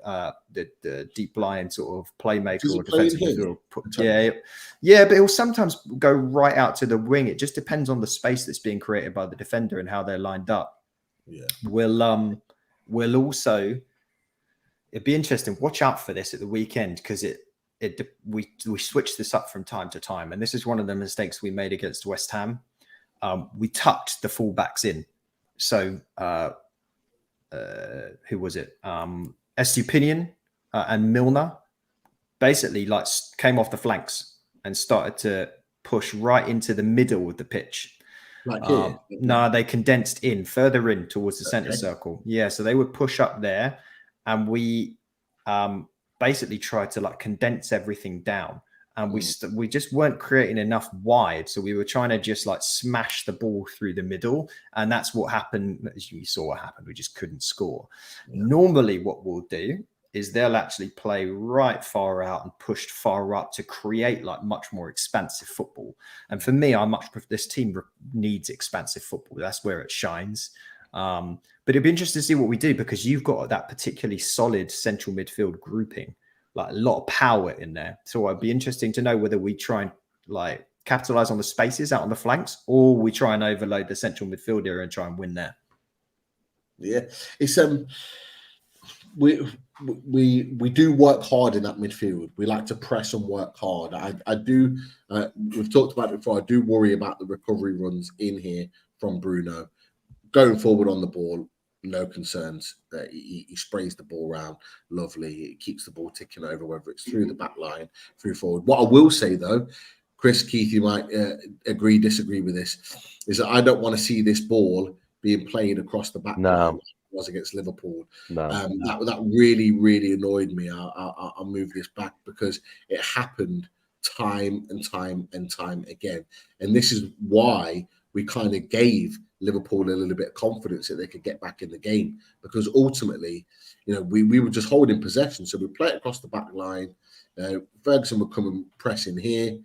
the deep line sort of playmaker or defensive midfielder. Yeah, but he'll sometimes go right out to the wing. It just depends on the space that's being created by the defender and how they're lined up. Yeah, we'll also, it'd be interesting. Watch out for this at the weekend, because we switch this up from time to time, and this is one of the mistakes we made against West Ham. We tucked the fullbacks in. So who was it? Estupinian and Milner basically like came off the flanks and started to push right into the middle of the pitch. Like here? No, they condensed in further in towards the center circle. Yeah, so they would push up there, and we basically tried to like condense everything down. And we just weren't creating enough wide. So we were trying to just like smash the ball through the middle. And that's what happened. As you saw what happened, we just couldn't score. Yeah. Normally what we'll do is they'll actually play right far out and pushed far up to create like much more expansive football. And for me, this team needs expansive football. That's where it shines. But it'd be interesting to see what we do, because you've got that particularly solid central midfield grouping, like a lot of power in there. So it'd be interesting to know whether we try and like capitalize on the spaces out on the flanks, or we try and overload the central midfield area and try and win there. Yeah, it's we do work hard in that midfield. We like to press and work hard. I do. We've talked about it before. I do worry about the recovery runs in here from Bruno. Going forward on the ball, no concerns. He sprays the ball around, lovely. It keeps the ball ticking over, whether it's through the back line, through forward. What I will say, though, Chris, Keith, you might agree, disagree with this, is that I don't want to see this ball being played across the back line like it was against Liverpool. That really, really annoyed me. I'll move this back because it happened time and time and time again. And this is why we kind of gave Liverpool a little bit of confidence that they could get back in the game, because ultimately, we were just holding possession. So we play it across the back line. Ferguson would come and press in here.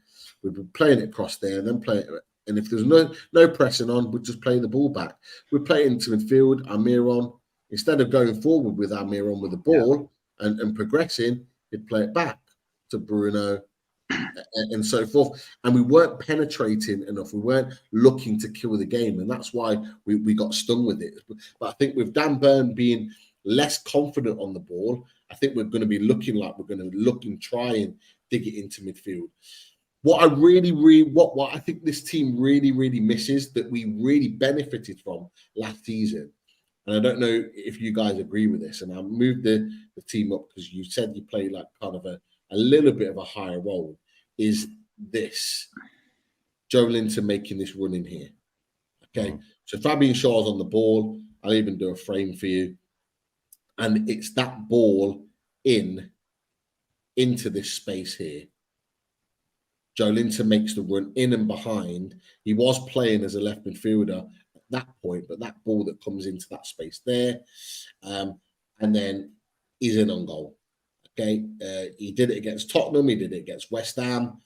We'd be playing it across there and then play it. And if there's no pressing on, we'd just play the ball back. We'd play it into midfield, Almiron. Instead of going forward with Almiron with the ball and progressing, he'd play it back to Bruno and so forth. And we weren't penetrating enough. We weren't looking to kill the game. And that's why we got stung with it. But I think with Dan Burn being less confident on the ball, I think we're going to be looking like we're going to look and try and dig it into midfield. What I what I think this team really, really misses that we really benefited from last season, and I don't know if you guys agree with this, and I'll move the team up because you said you play like kind of a little bit of a higher role, is this Joe Linton making this run in here. Okay, so Fabian Shaw's on the ball. I'll even do a frame for you. And it's that ball into this space here. Joe Linton makes the run in and behind. He was playing as a left midfielder at that point, but that ball that comes into that space there, and then he's in on goal. Okay, he did it against Tottenham. He did it against West Ham.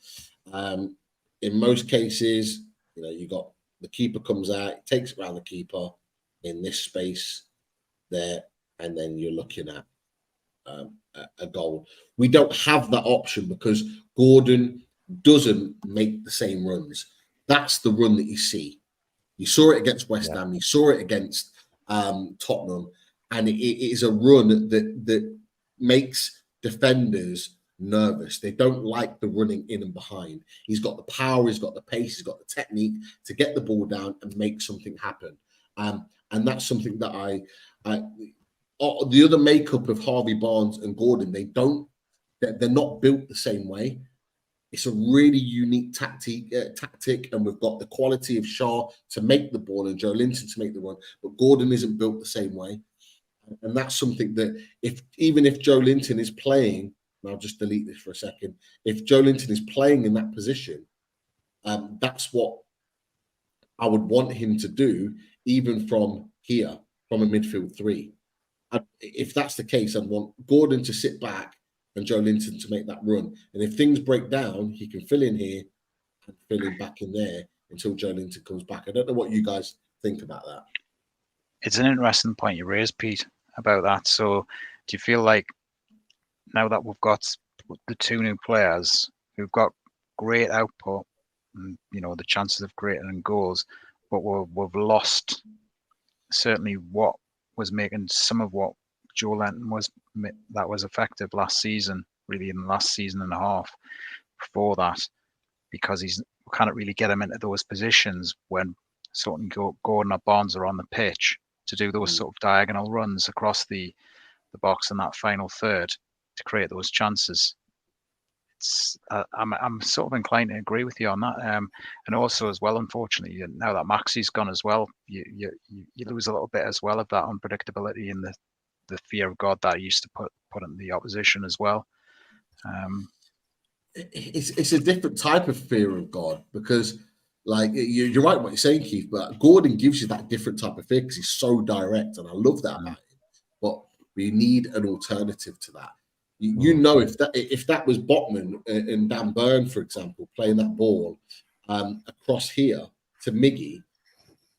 In most cases, you got the keeper comes out, takes it around the keeper in this space there, and then you're looking at a goal. We don't have that option because Gordon doesn't make the same runs. That's the run that you see. You saw it against West Ham. You saw it against Tottenham, and it is a run that makes defenders nervous. They don't like the running in and behind. He's got the power, he's got the pace, he's got the technique to get the ball down and make something happen. And that's something that the other makeup of Harvey Barnes and Gordon, they're not built the same way. It's a really unique tactic, and we've got the quality of Shaw to make the ball and Joe Linton to make the run, but Gordon isn't built the same way. And that's something that even if Joe Linton is playing, and I'll just delete this for a second, if Joe Linton is playing in that position, that's what I would want him to do, even from here, from a midfield three. If that's the case, I'd want Gordon to sit back and Joe Linton to make that run. And if things break down, he can fill in here and fill in back in there until Joe Linton comes back. I don't know what you guys think about that. It's an interesting point you raised, Pete, about that. So do you feel like now that we've got the two new players who've got great output and, the chances of greater in goals, but we've lost certainly what was making some of what Joe Linton was effective last season, really in the last season and a half before that, because we can't really get him into those positions when sort of Gordon or Barnes are on the pitch to do those sort of diagonal runs across the box in that final third to create those chances. I'm sort of inclined to agree with you on that, and also as well, unfortunately, now that Maxi's gone as well, you lose a little bit as well of that unpredictability and the fear of God that he used to put in the opposition as well. It's a different type of fear of God, because like you're right what you're saying, Keith, but Gordon gives you that different type of fear because he's so direct, and I love that about him. But we need an alternative to that. If that was Botman and Dan Burn, for example, playing that ball across here to Miggy,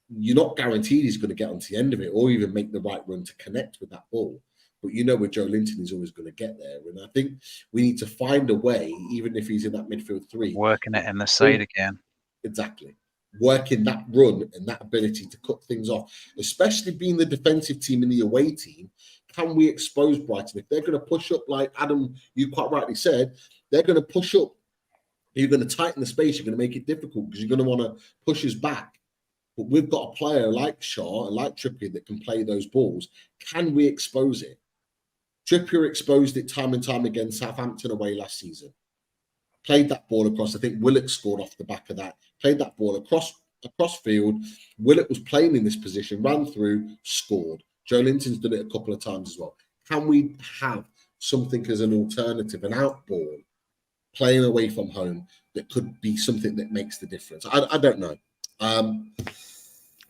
you're not guaranteed he's going to get onto the end of it or even make the right run to connect with that ball. But where Joe Linton is always going to get there. And I think we need to find a way, even if he's in that midfield three. Working it in the side again. Exactly. Working that run and that ability to cut things off, especially being the defensive team in the away team. Can we expose Brighton? If they're going to push up, like Adam, you quite rightly said, they're going to push up. You're going to tighten the space. You're going to make it difficult because you're going to want to push us back. But we've got a player like Shaw and like Trippier that can play those balls. Can we expose it? Trippier exposed it time and time again, Southampton away last season. Played that ball across. I think Willock scored off the back of that. Played that ball across field. Willock was playing in this position, ran through, scored. Joe Linton's done it a couple of times as well. Can we have something as an alternative, an out ball, playing away from home that could be something that makes the difference? I don't know.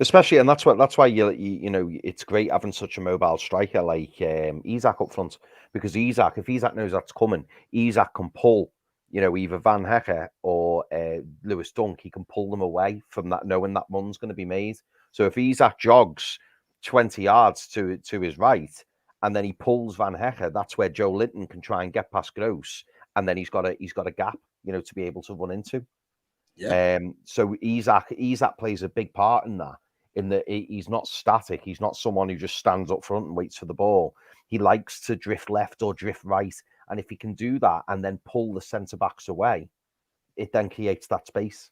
Especially, and that's why you know it's great having such a mobile striker like Isak up front, because if Isak knows that's coming, Isak can pull, you know, either Van Hecker or Lewis Dunk. He can pull them away from that, knowing that run's going to be made. So if Isak jogs 20 yards to his right, and then he pulls Van Hecker, that's where Joe Linton can try and get past Gross, and then he's got a gap, you know, to be able to run into. Yeah. So Isak plays a big part in that. In that he's not static. He's not someone who just stands up front and waits for the ball. He likes to drift left or drift right, and if he can do that and then pull the centre backs away, it then creates that space.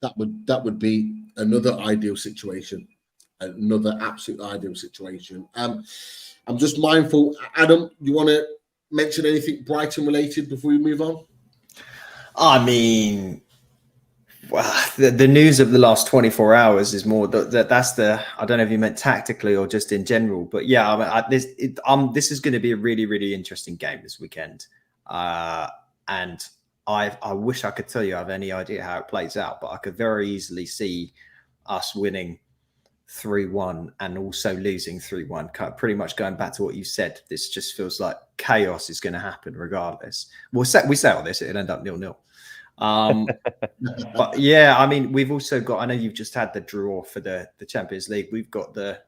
That would be another ideal situation. Another absolute ideal situation. I'm just mindful. Adam, you want to mention anything Brighton related before we move on? I mean, well, the news of the last 24 hours is more that's the, I don't know if you meant tactically or just in general, but yeah, I mean, this is going to be a really, really interesting game this weekend. And I wish I could tell you I have any idea how it plays out, but I could very easily see us winning 3-1 and also losing 3-1. Pretty much going back to what you said, this just feels like chaos is going to happen regardless. We settle this, it'll end up 0-0. But yeah, I mean, we've also got, I know you've just had the draw for the Champions League. We've got the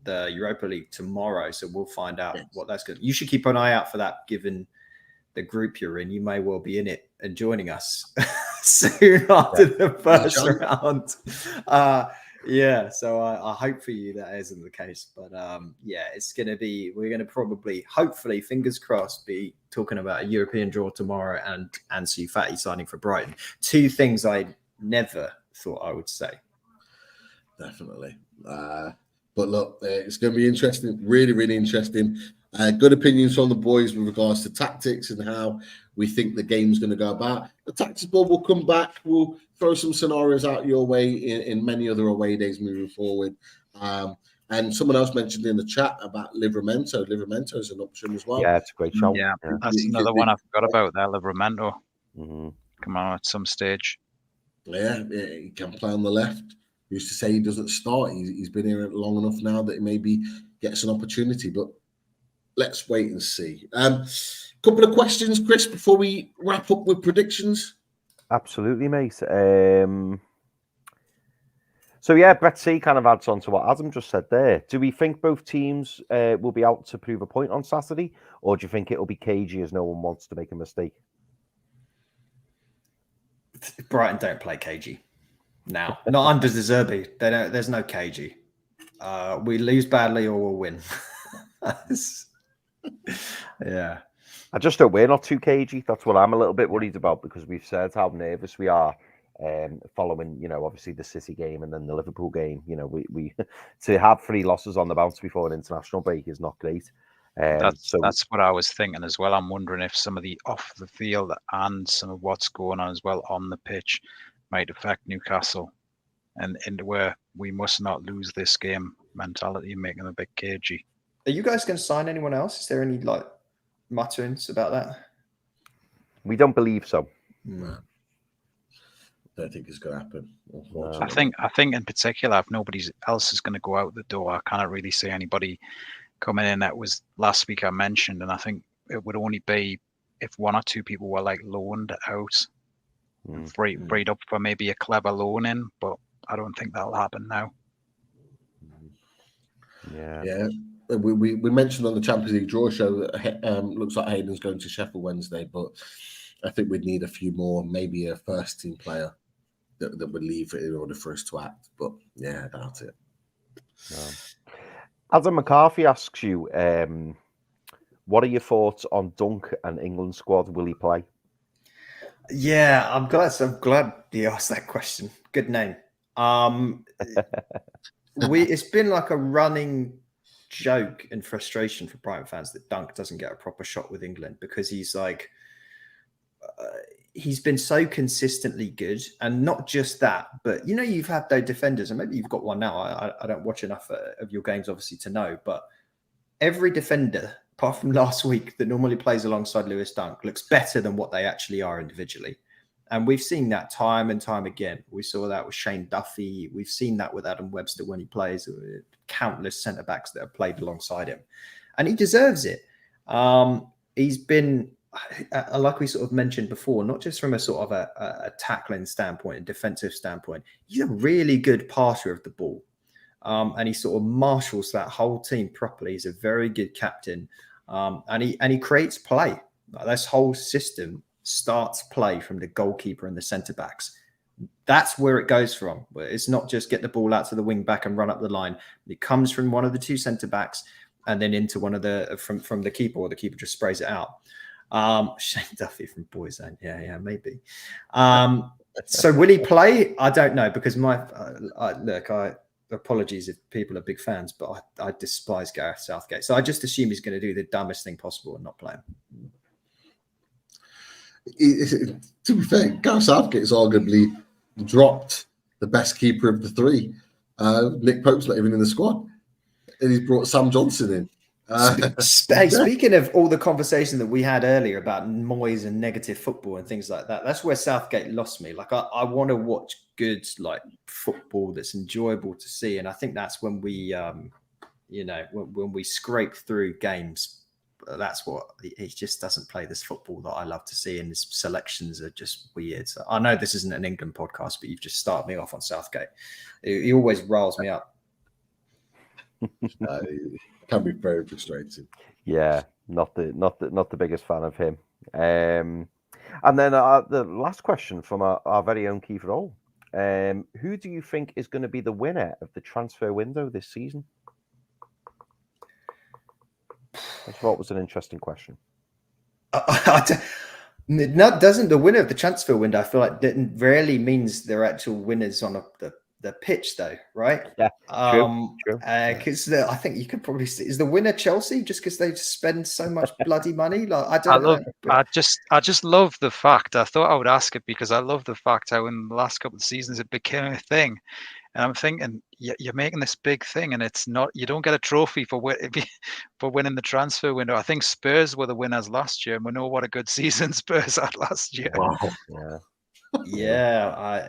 Europa League tomorrow, so we'll find out what that's good. You should keep an eye out for that, given the group you're in. You may well be in it and joining us soon after the first round. Yeah, so I hope for you that isn't the case. But yeah, we're going to probably, hopefully, fingers crossed, be talking about a European draw tomorrow and Ansu Fati signing for Brighton. Two things I never thought I would say. Definitely. But look, it's going to be interesting, really, really interesting. Good opinions from the boys with regards to tactics and how we think the game's going to go about. The tactics board will come back. We'll throw some scenarios out your way in many other away days moving forward. And someone else mentioned in the chat about Livramento. Livramento is an option as well. Yeah, it's a great show. Yeah, that's another one I forgot about there, Livramento. Come on at some stage. Yeah, he can play on the left. He used to say he doesn't start. He's been here long enough now that he maybe gets an opportunity, but let's wait and see. Couple of questions, Chris, before we wrap up with predictions. Absolutely, mate. So yeah, Brett C kind of adds on to what Adam just said there. Do we think both teams will be out to prove a point on Saturday, or do you think it'll be cagey as no one wants to make a mistake? Brighton don't play cagey now. Not under De Zerbi. They don't. There's no cagey. We lose badly or we'll win. Yeah. I just hope we're not too cagey. That's what I'm a little bit worried about, because we've said how nervous we are following, you know, obviously the City game and then the Liverpool game. You know, we to have 3 losses on the bounce before an international break is not great. That's what I was thinking as well. I'm wondering if some of the off the field and some of what's going on as well on the pitch might affect Newcastle, and where we must not lose this game mentality, making them a bit cagey. Are you guys going to sign anyone else? Is there any mutterings about that? We don't believe so. No. Don't think it's going to happen. I think in particular, if nobody else is going to go out the door, I can't really see anybody coming in. That was last week I mentioned, and I think it would only be if 1 or 2 people were loaned out, freed up for maybe a clever loan in, but I don't think that'll happen now. Yeah. We mentioned on the Champions League draw show that looks like Hayden's going to Sheffield Wednesday, but I think we'd need a few more, maybe a first team player that would leave in order for us to act. But yeah, I doubt it. No. Adam McCarthy asks you, what are your thoughts on Dunk and England squad? Will he play? Yeah, I'm glad you asked that question. Good name. It's been like a running joke and frustration for Brighton fans that Dunk doesn't get a proper shot with England, because he's like, he's been so consistently good. And not just that, but you've had those defenders, and maybe you've got one now. I don't watch enough of your games, obviously, to know, but every defender, apart from last week, that normally plays alongside Lewis Dunk looks better than what they actually are individually. And we've seen that time and time again. We saw that with Shane Duffy. We've seen that with Adam Webster when he plays. Countless centre-backs that have played alongside him. And he deserves it. He's been, like we sort of mentioned before, not just from a sort of a tackling standpoint, a defensive standpoint. He's a really good passer of the ball. And he sort of marshals that whole team properly. He's a very good captain. And he creates play. This whole system starts play from the goalkeeper and the centre backs. That's where it goes from. It's not just get the ball out to the wing back and run up the line. It comes from one of the two centre backs and then into one of the from the keeper, or the keeper just sprays it out. Shane Duffy from Boyzone. Yeah, maybe. So will he play? I don't know, because apologies if people are big fans, but I despise Gareth Southgate. So I just assume he's going to do the dumbest thing possible and not play him. To be fair, Gareth Southgate has arguably dropped the best keeper of the three. Nick Pope's not even in the squad, and he's brought Sam Johnson in. Speaking of all the conversation that we had earlier about noise and negative football and things like that, that's where Southgate lost me. Like I want to watch good football that's enjoyable to see, and I think that's when we, when we scrape through games. That's what he just doesn't play this football that I love to see, and his selections are just weird. So I know this isn't an England podcast, but you've just started me off on Southgate. He always riles me up. It can be very frustrating. Yeah, not the biggest fan of him. And then the last question from our very own Keith Roll. Who do you think is going to be the winner of the transfer window this season? I thought was an interesting question. Doesn't the winner of the transfer window, I feel like, that rarely means they're actual winners on the pitch, though, right? Yeah, true. Because I think you could probably see, is the winner Chelsea, just because they spend so much bloody money? Like I just love the fact. I thought I would ask it because I love the fact how in the last couple of seasons it became a thing. And I'm thinking, you're making this big thing, and it's not. You don't get a trophy for winning the transfer window. I think Spurs were the winners last year, and we know what a good season Spurs had last year. Wow.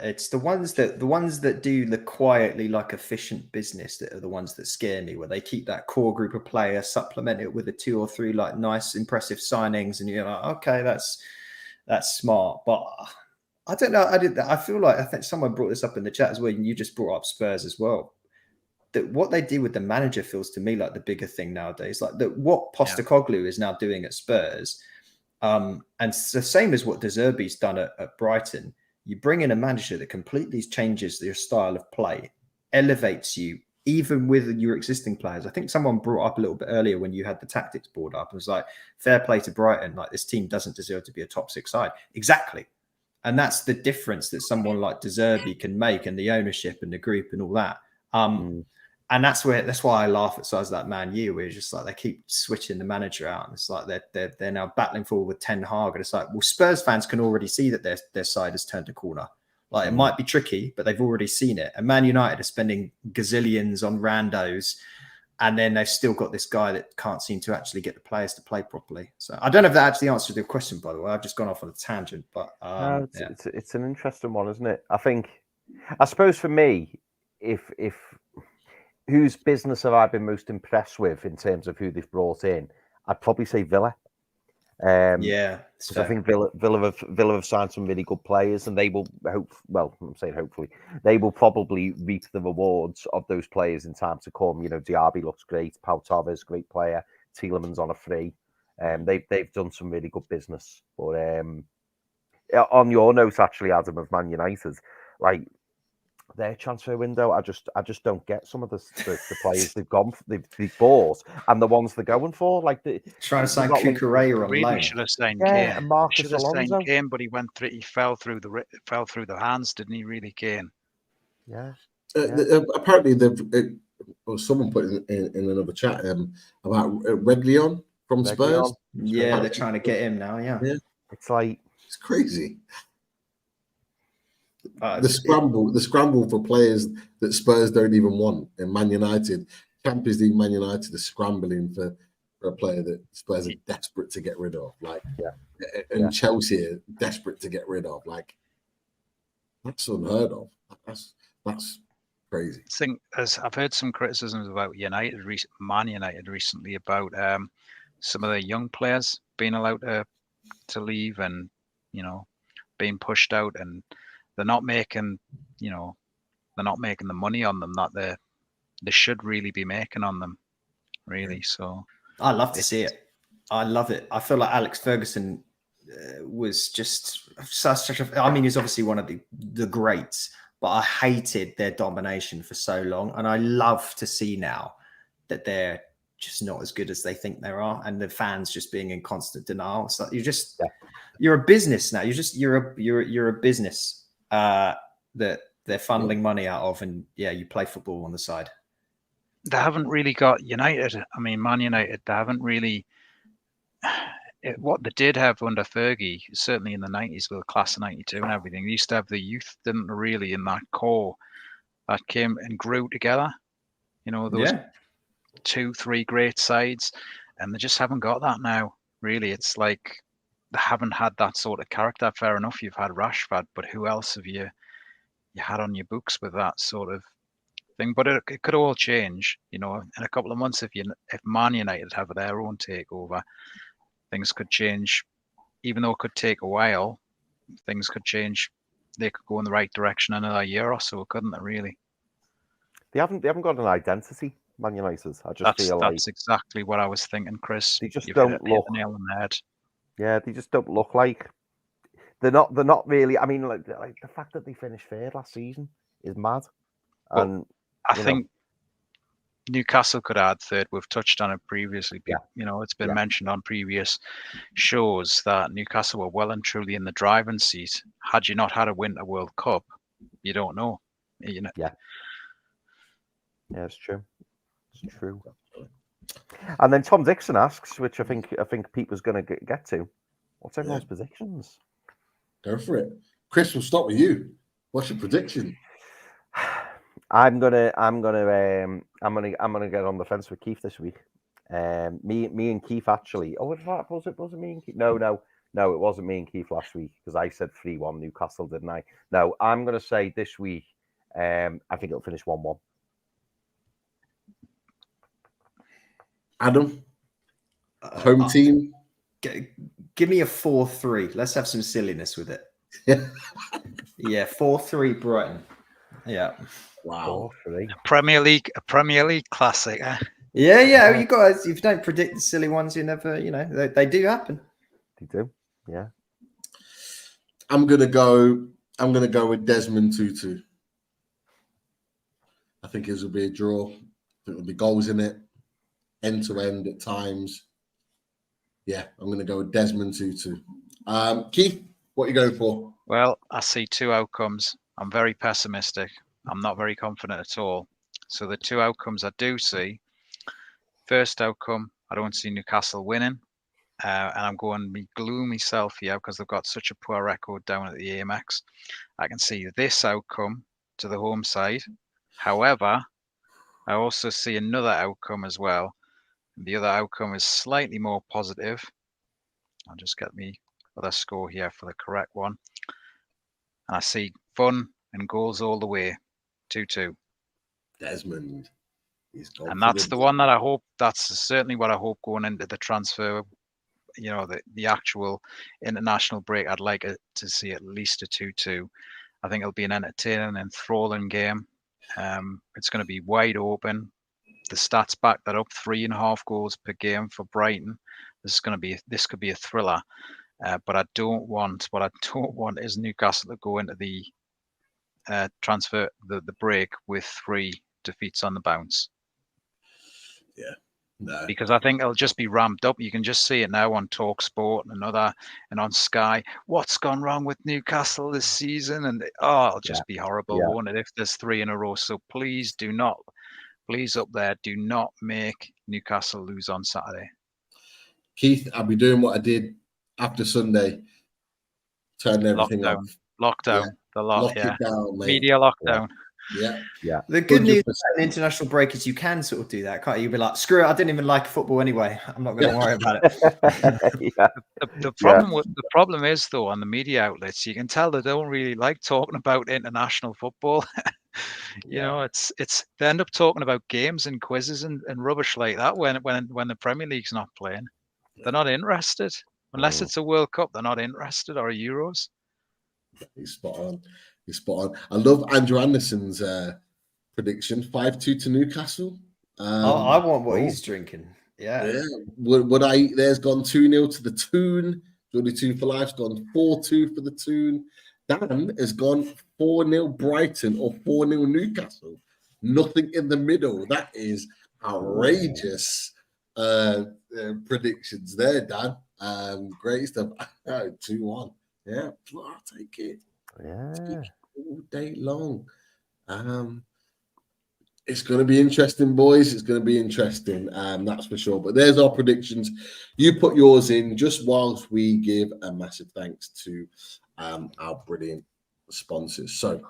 It's the ones that do the quietly efficient business that are the ones that scare me, where they keep that core group of players, supplement it with a 2 or 3 nice, impressive signings, and you're like, okay, that's smart, but. I don't know. I think someone brought this up in the chat as well, and you just brought up Spurs as well. That what they did with the manager feels to me like the bigger thing nowadays. Like what Postecoglou is now doing at Spurs, and it's the same as what De Zerbi's done at Brighton. You bring in a manager that completely changes your style of play, elevates you, even with your existing players. I think someone brought up a little bit earlier when you had the tactics board up. It was like, fair play to Brighton. Like, this team doesn't deserve to be a top 6 side. Exactly. And that's the difference that someone like De Zerbi can make, and the ownership and the group and all that. And that's why I laugh at sides like Man U, where it's just like they keep switching the manager out, and it's like they're now battling forward with Ten Hag, and it's like, well, Spurs fans can already see that their side has turned a corner. Like, it might be tricky, but they've already seen it. And Man United are spending gazillions on randos, and then they've still got this guy that can't seem to actually get the players to play properly. So I don't know if that actually answers the question, by the way. I've just gone off on a tangent, but it's an interesting one, isn't it? I suppose for me, if whose business have I been most impressed with in terms of who they've brought in, I'd probably say Villa. Because I think Villa have signed some really good players, and they will hopefully they will probably reap the rewards of those players in time to come. Diaby looks great, Pau Torres, great player, Tielemans on a free. They've done some really good business. But on your note, actually, Adam, of Man United, their transfer window, I just don't get some of the players they've bought and the ones they're going for. Trying to sign Cucurella on loan. Should have signed Kane. And Marcus should have Alonso. signed Kane, but he went through. He fell through the hands, didn't he? Really, Kane. Yeah. Apparently, or someone put in another chat about Reguilon from Spurs. Yeah, they're trying to get him now. Yeah, It's like it's crazy. Uh, The scramble for players that Spurs don't even want, and Man United, Champions League Man United are scrambling for a player that Spurs are desperate to get rid of. Like, and Chelsea are desperate to get rid of. Like, that's unheard of. That's crazy. I think I've heard some criticisms about Man United recently about some of the young players being allowed to leave and being pushed out, and they're not making the money on them that they should really be making on them, really. So I love to see it. I love it. I feel like Alex Ferguson was just such a. I mean, he's obviously one of the greats, but I hated their domination for so long, and I love to see now that they're just not as good as they think they are, and the fans just being in constant denial. So you're a business now. You're a business that they're funneling money out of, and you play football on the side. They haven't really got United. I mean, Man United, they haven't really. What they did have under Fergie, certainly in the 90s with the class of 92 and everything, they used to have the youth, didn't they, really, in that core that came and grew together. There was 2-3 great sides, and they just haven't got that now, really. It's like they haven't had that sort of character. Fair enough, you've had Rashford, but who else have you had on your books with that sort of thing? But it could all change, in a couple of months if Man United have their own takeover, things could change. Even though it could take a while, things could change. They could go in the right direction in another year or so, couldn't they? Really, they haven't got an identity, Man United. I just feel like that's exactly what I was thinking, Chris. They just don't look. The nail on the head. Yeah, they just don't look like. They're not really. I mean, like the fact that they finished third last season is mad. And I think Newcastle could add third. We've touched on it previously. It's been mentioned on previous shows that Newcastle were well and truly in the driving seat. Had you not had a Winter World Cup, you don't know. Yeah, it's true. It's true. And then Tom Dixon asks, which I think Pete was going to get to, what's everyone's predictions? Go for it, Chris. We'll start with you. What's your prediction? I'm gonna get on the fence with Keith this week. Me and Keith actually. Oh, was it me and Keith? No, it wasn't me and Keith last week because I said 3-1 Newcastle, didn't I? No, I'm gonna say this week. I think it'll finish 1-1. Adam, home team. Give me a 4-3. Let's have some silliness with it. Yeah, 4-3 Brighton. Yeah. Wow. A Premier League classic. Yeah. You guys, if you don't predict the silly ones, you never. They do happen. They do. Yeah. I'm gonna go with Desmond Tutu. I think it will be a draw. I think there'll be goals in it, end to end at times. Yeah, I'm going to go with Desmond Tutu. Keith, what are you going for? Well, I see two outcomes. I'm very pessimistic. I'm not very confident at all. So the two outcomes I do see, first outcome, I don't see Newcastle winning. And I'm going to be gloomy self here because they've got such a poor record down at the AMX. I can see this outcome to the home side. However, I also see another outcome as well. The other outcome is slightly more positive. I'll just get me other score here for the correct one. And I see fun and goals all the way, 2-2. Desmond. And that's the one that I hope, that's certainly what I hope going into the transfer, the actual international break. I'd like to see at least a 2-2. I think it'll be an entertaining and enthralling game. It's going to be wide open. The stats back that up, 3.5 goals per game for Brighton. This could be a thriller. But what I don't want is Newcastle to go into the transfer, the break with 3 defeats on the bounce. Yeah. No. Because I think it'll just be ramped up. You can just see it now on Talk Sport and on Sky. What's gone wrong with Newcastle this season? And it'll just be horrible, won't it? If there's 3 in a row. So please up there, do not make Newcastle lose on Saturday. Keith, I'll be doing what I did after Sunday. Turn everything off. Lockdown. The Lock it down, mate. Media lockdown. Yeah. The good 100%. news about an international break is you can sort of do that, can't you? You'll be like, screw it, I didn't even like football anyway. I'm not going to worry about it. The problem is, though, on the media outlets, you can tell they don't really like talking about international football. You know, it's they end up talking about games and quizzes and rubbish like that when the Premier League's not playing. They're not interested. Unless it's a World Cup, they're not interested, or a Euros. He's spot on. I love Andrew Anderson's prediction: 5-2 to Newcastle. I want what he's drinking. Yeah. Would I? There's gone 2-0 to the Toon. Jordy 2 for Life's gone 4-2 for the Toon. Dan has gone 4-0 Brighton or 4-0 Newcastle. Nothing in the middle. That is outrageous predictions there, Dan. Great stuff. 2-1. Yeah, I'll take it. Yeah. All day long. It's going to be interesting, boys. It's going to be interesting. That's for sure. But there's our predictions. You put yours in just whilst we give a massive thanks to our brilliant sponsors. So,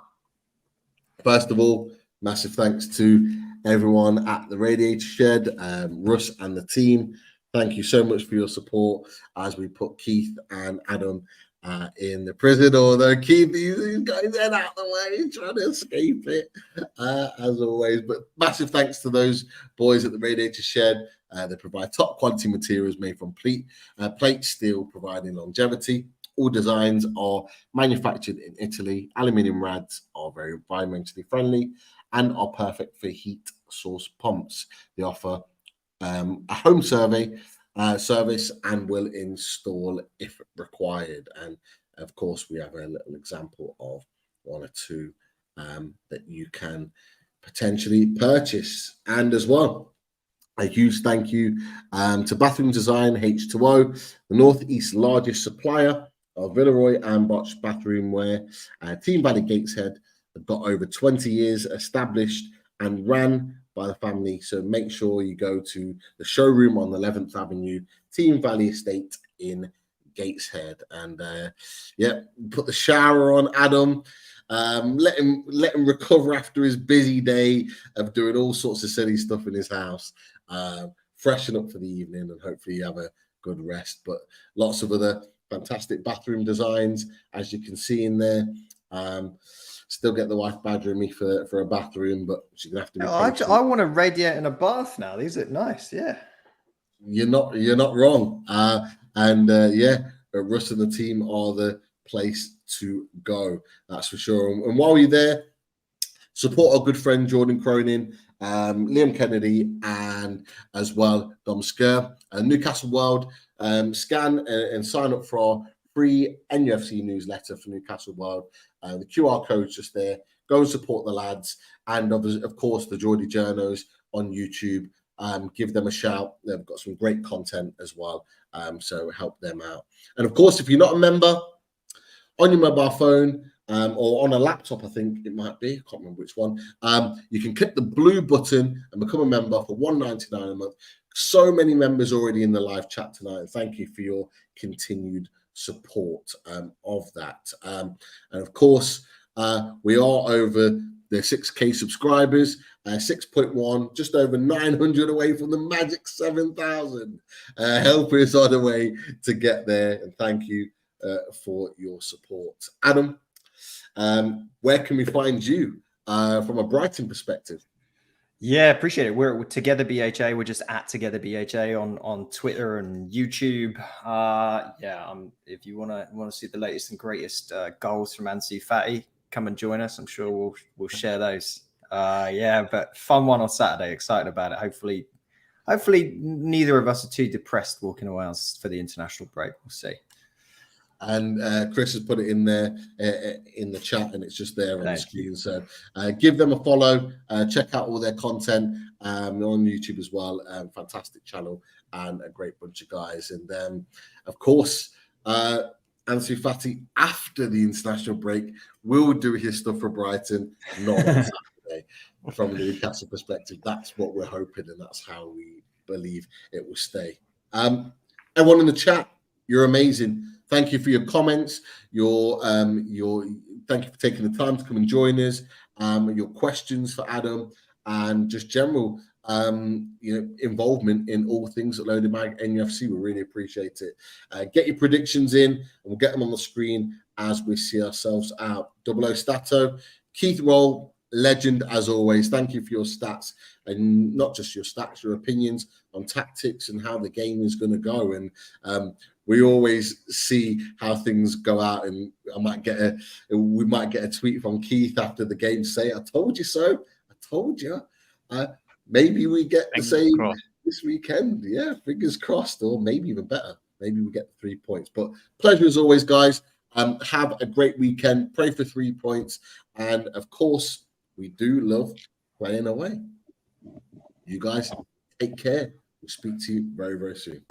first of all, massive thanks to everyone at the Radiator Shed, Russ and the team. Thank you so much for your support as we put Keith and Adam in the prison, although Keith, he's got his head out the way, he's trying to escape it, as always. But massive thanks to those boys at the Radiator Shed. They provide top quality materials made from plate steel, providing longevity. All designs are manufactured in Italy. Aluminium rads are very environmentally friendly and are perfect for heat source pumps. They offer a home service and will install if required. And of course, we have a little example of 1 or 2 that you can potentially purchase. And as well, a huge thank you to Bathroom Design H2O, the Northeast's largest supplier of Villeroy and Bosch bathroom wear. Team Valley Gateshead have got over 20 years established and ran by the family. So make sure you go to the showroom on the 11th Avenue, Team Valley Estate in Gateshead. And put the shower on Adam. Let him recover after his busy day of doing all sorts of silly stuff in his house. Freshen up for the evening and hopefully you have a good rest. But lots of other fantastic bathroom designs, as you can see in there. Still get the wife badgering me for a bathroom, but she's gonna have to be patient. I want a radiator and a bath now. These look nice. Yeah, you're not wrong. Russ and the team are the place to go. That's for sure. And while you're there, support our good friend Jordan Cronin, Liam Kennedy, and as well Dom Skur, Newcastle World. Scan and sign up for our free NUFC newsletter for Newcastle World. The QR code's just there. Go and support the lads, and of course the Geordie Journos on YouTube. Give them a shout. They've got some great content as well, so help them out. And of course, if you're not a member, on your mobile phone or on a laptop, I think it might be, I can't remember which one, you can click the blue button and become a member for $1.99 a month. So many members already in the live chat tonight, and thank you for your continued support of that. And of course, we are over the 6K subscribers, 6.1, just over 900 away from the magic 7,000. Helping us on the way to get there, and thank you for your support. Adam, where can we find you from a Brighton perspective? Yeah, appreciate it. We're Together BHA. We're just at Together BHA on Twitter and YouTube. If you want to see the latest and greatest goals from Ansu Fati, come and join us. I'm sure we'll share those. But fun one on Saturday. Excited about it. Hopefully neither of us are too depressed walking around for the international break. We'll see. And Chris has put it in there in the chat, and it's just there on the screen. So give them a follow. Check out all their content on YouTube as well. Fantastic channel and a great bunch of guys. And of course, Ansu Fati, after the international break, will do his stuff for Brighton, not on Saturday. From the Newcastle perspective, that's what we're hoping, and that's how we believe it will stay. Everyone in the chat, you're amazing. Thank you for your comments. Thank you for taking the time to come and join us. Your questions for Adam and just general involvement in all things at Loaded Mag NUFC. We really appreciate it. Get your predictions in, and we'll get them on the screen as we see ourselves out. 00 Stato, Keith Roll, legend as always. Thank you for your stats, and not just your stats, your opinions on tactics and how the game is going to go. And we always see how things go out, and we might get a tweet from Keith after the game to say, "I told you so. I told you." Maybe we get the same this weekend. Yeah, fingers crossed, or maybe even better. Maybe we get 3 points. But pleasure as always, guys. Have a great weekend. Pray for 3 points, and of course, we do love playing away. You guys take care. We'll speak to you very, very soon.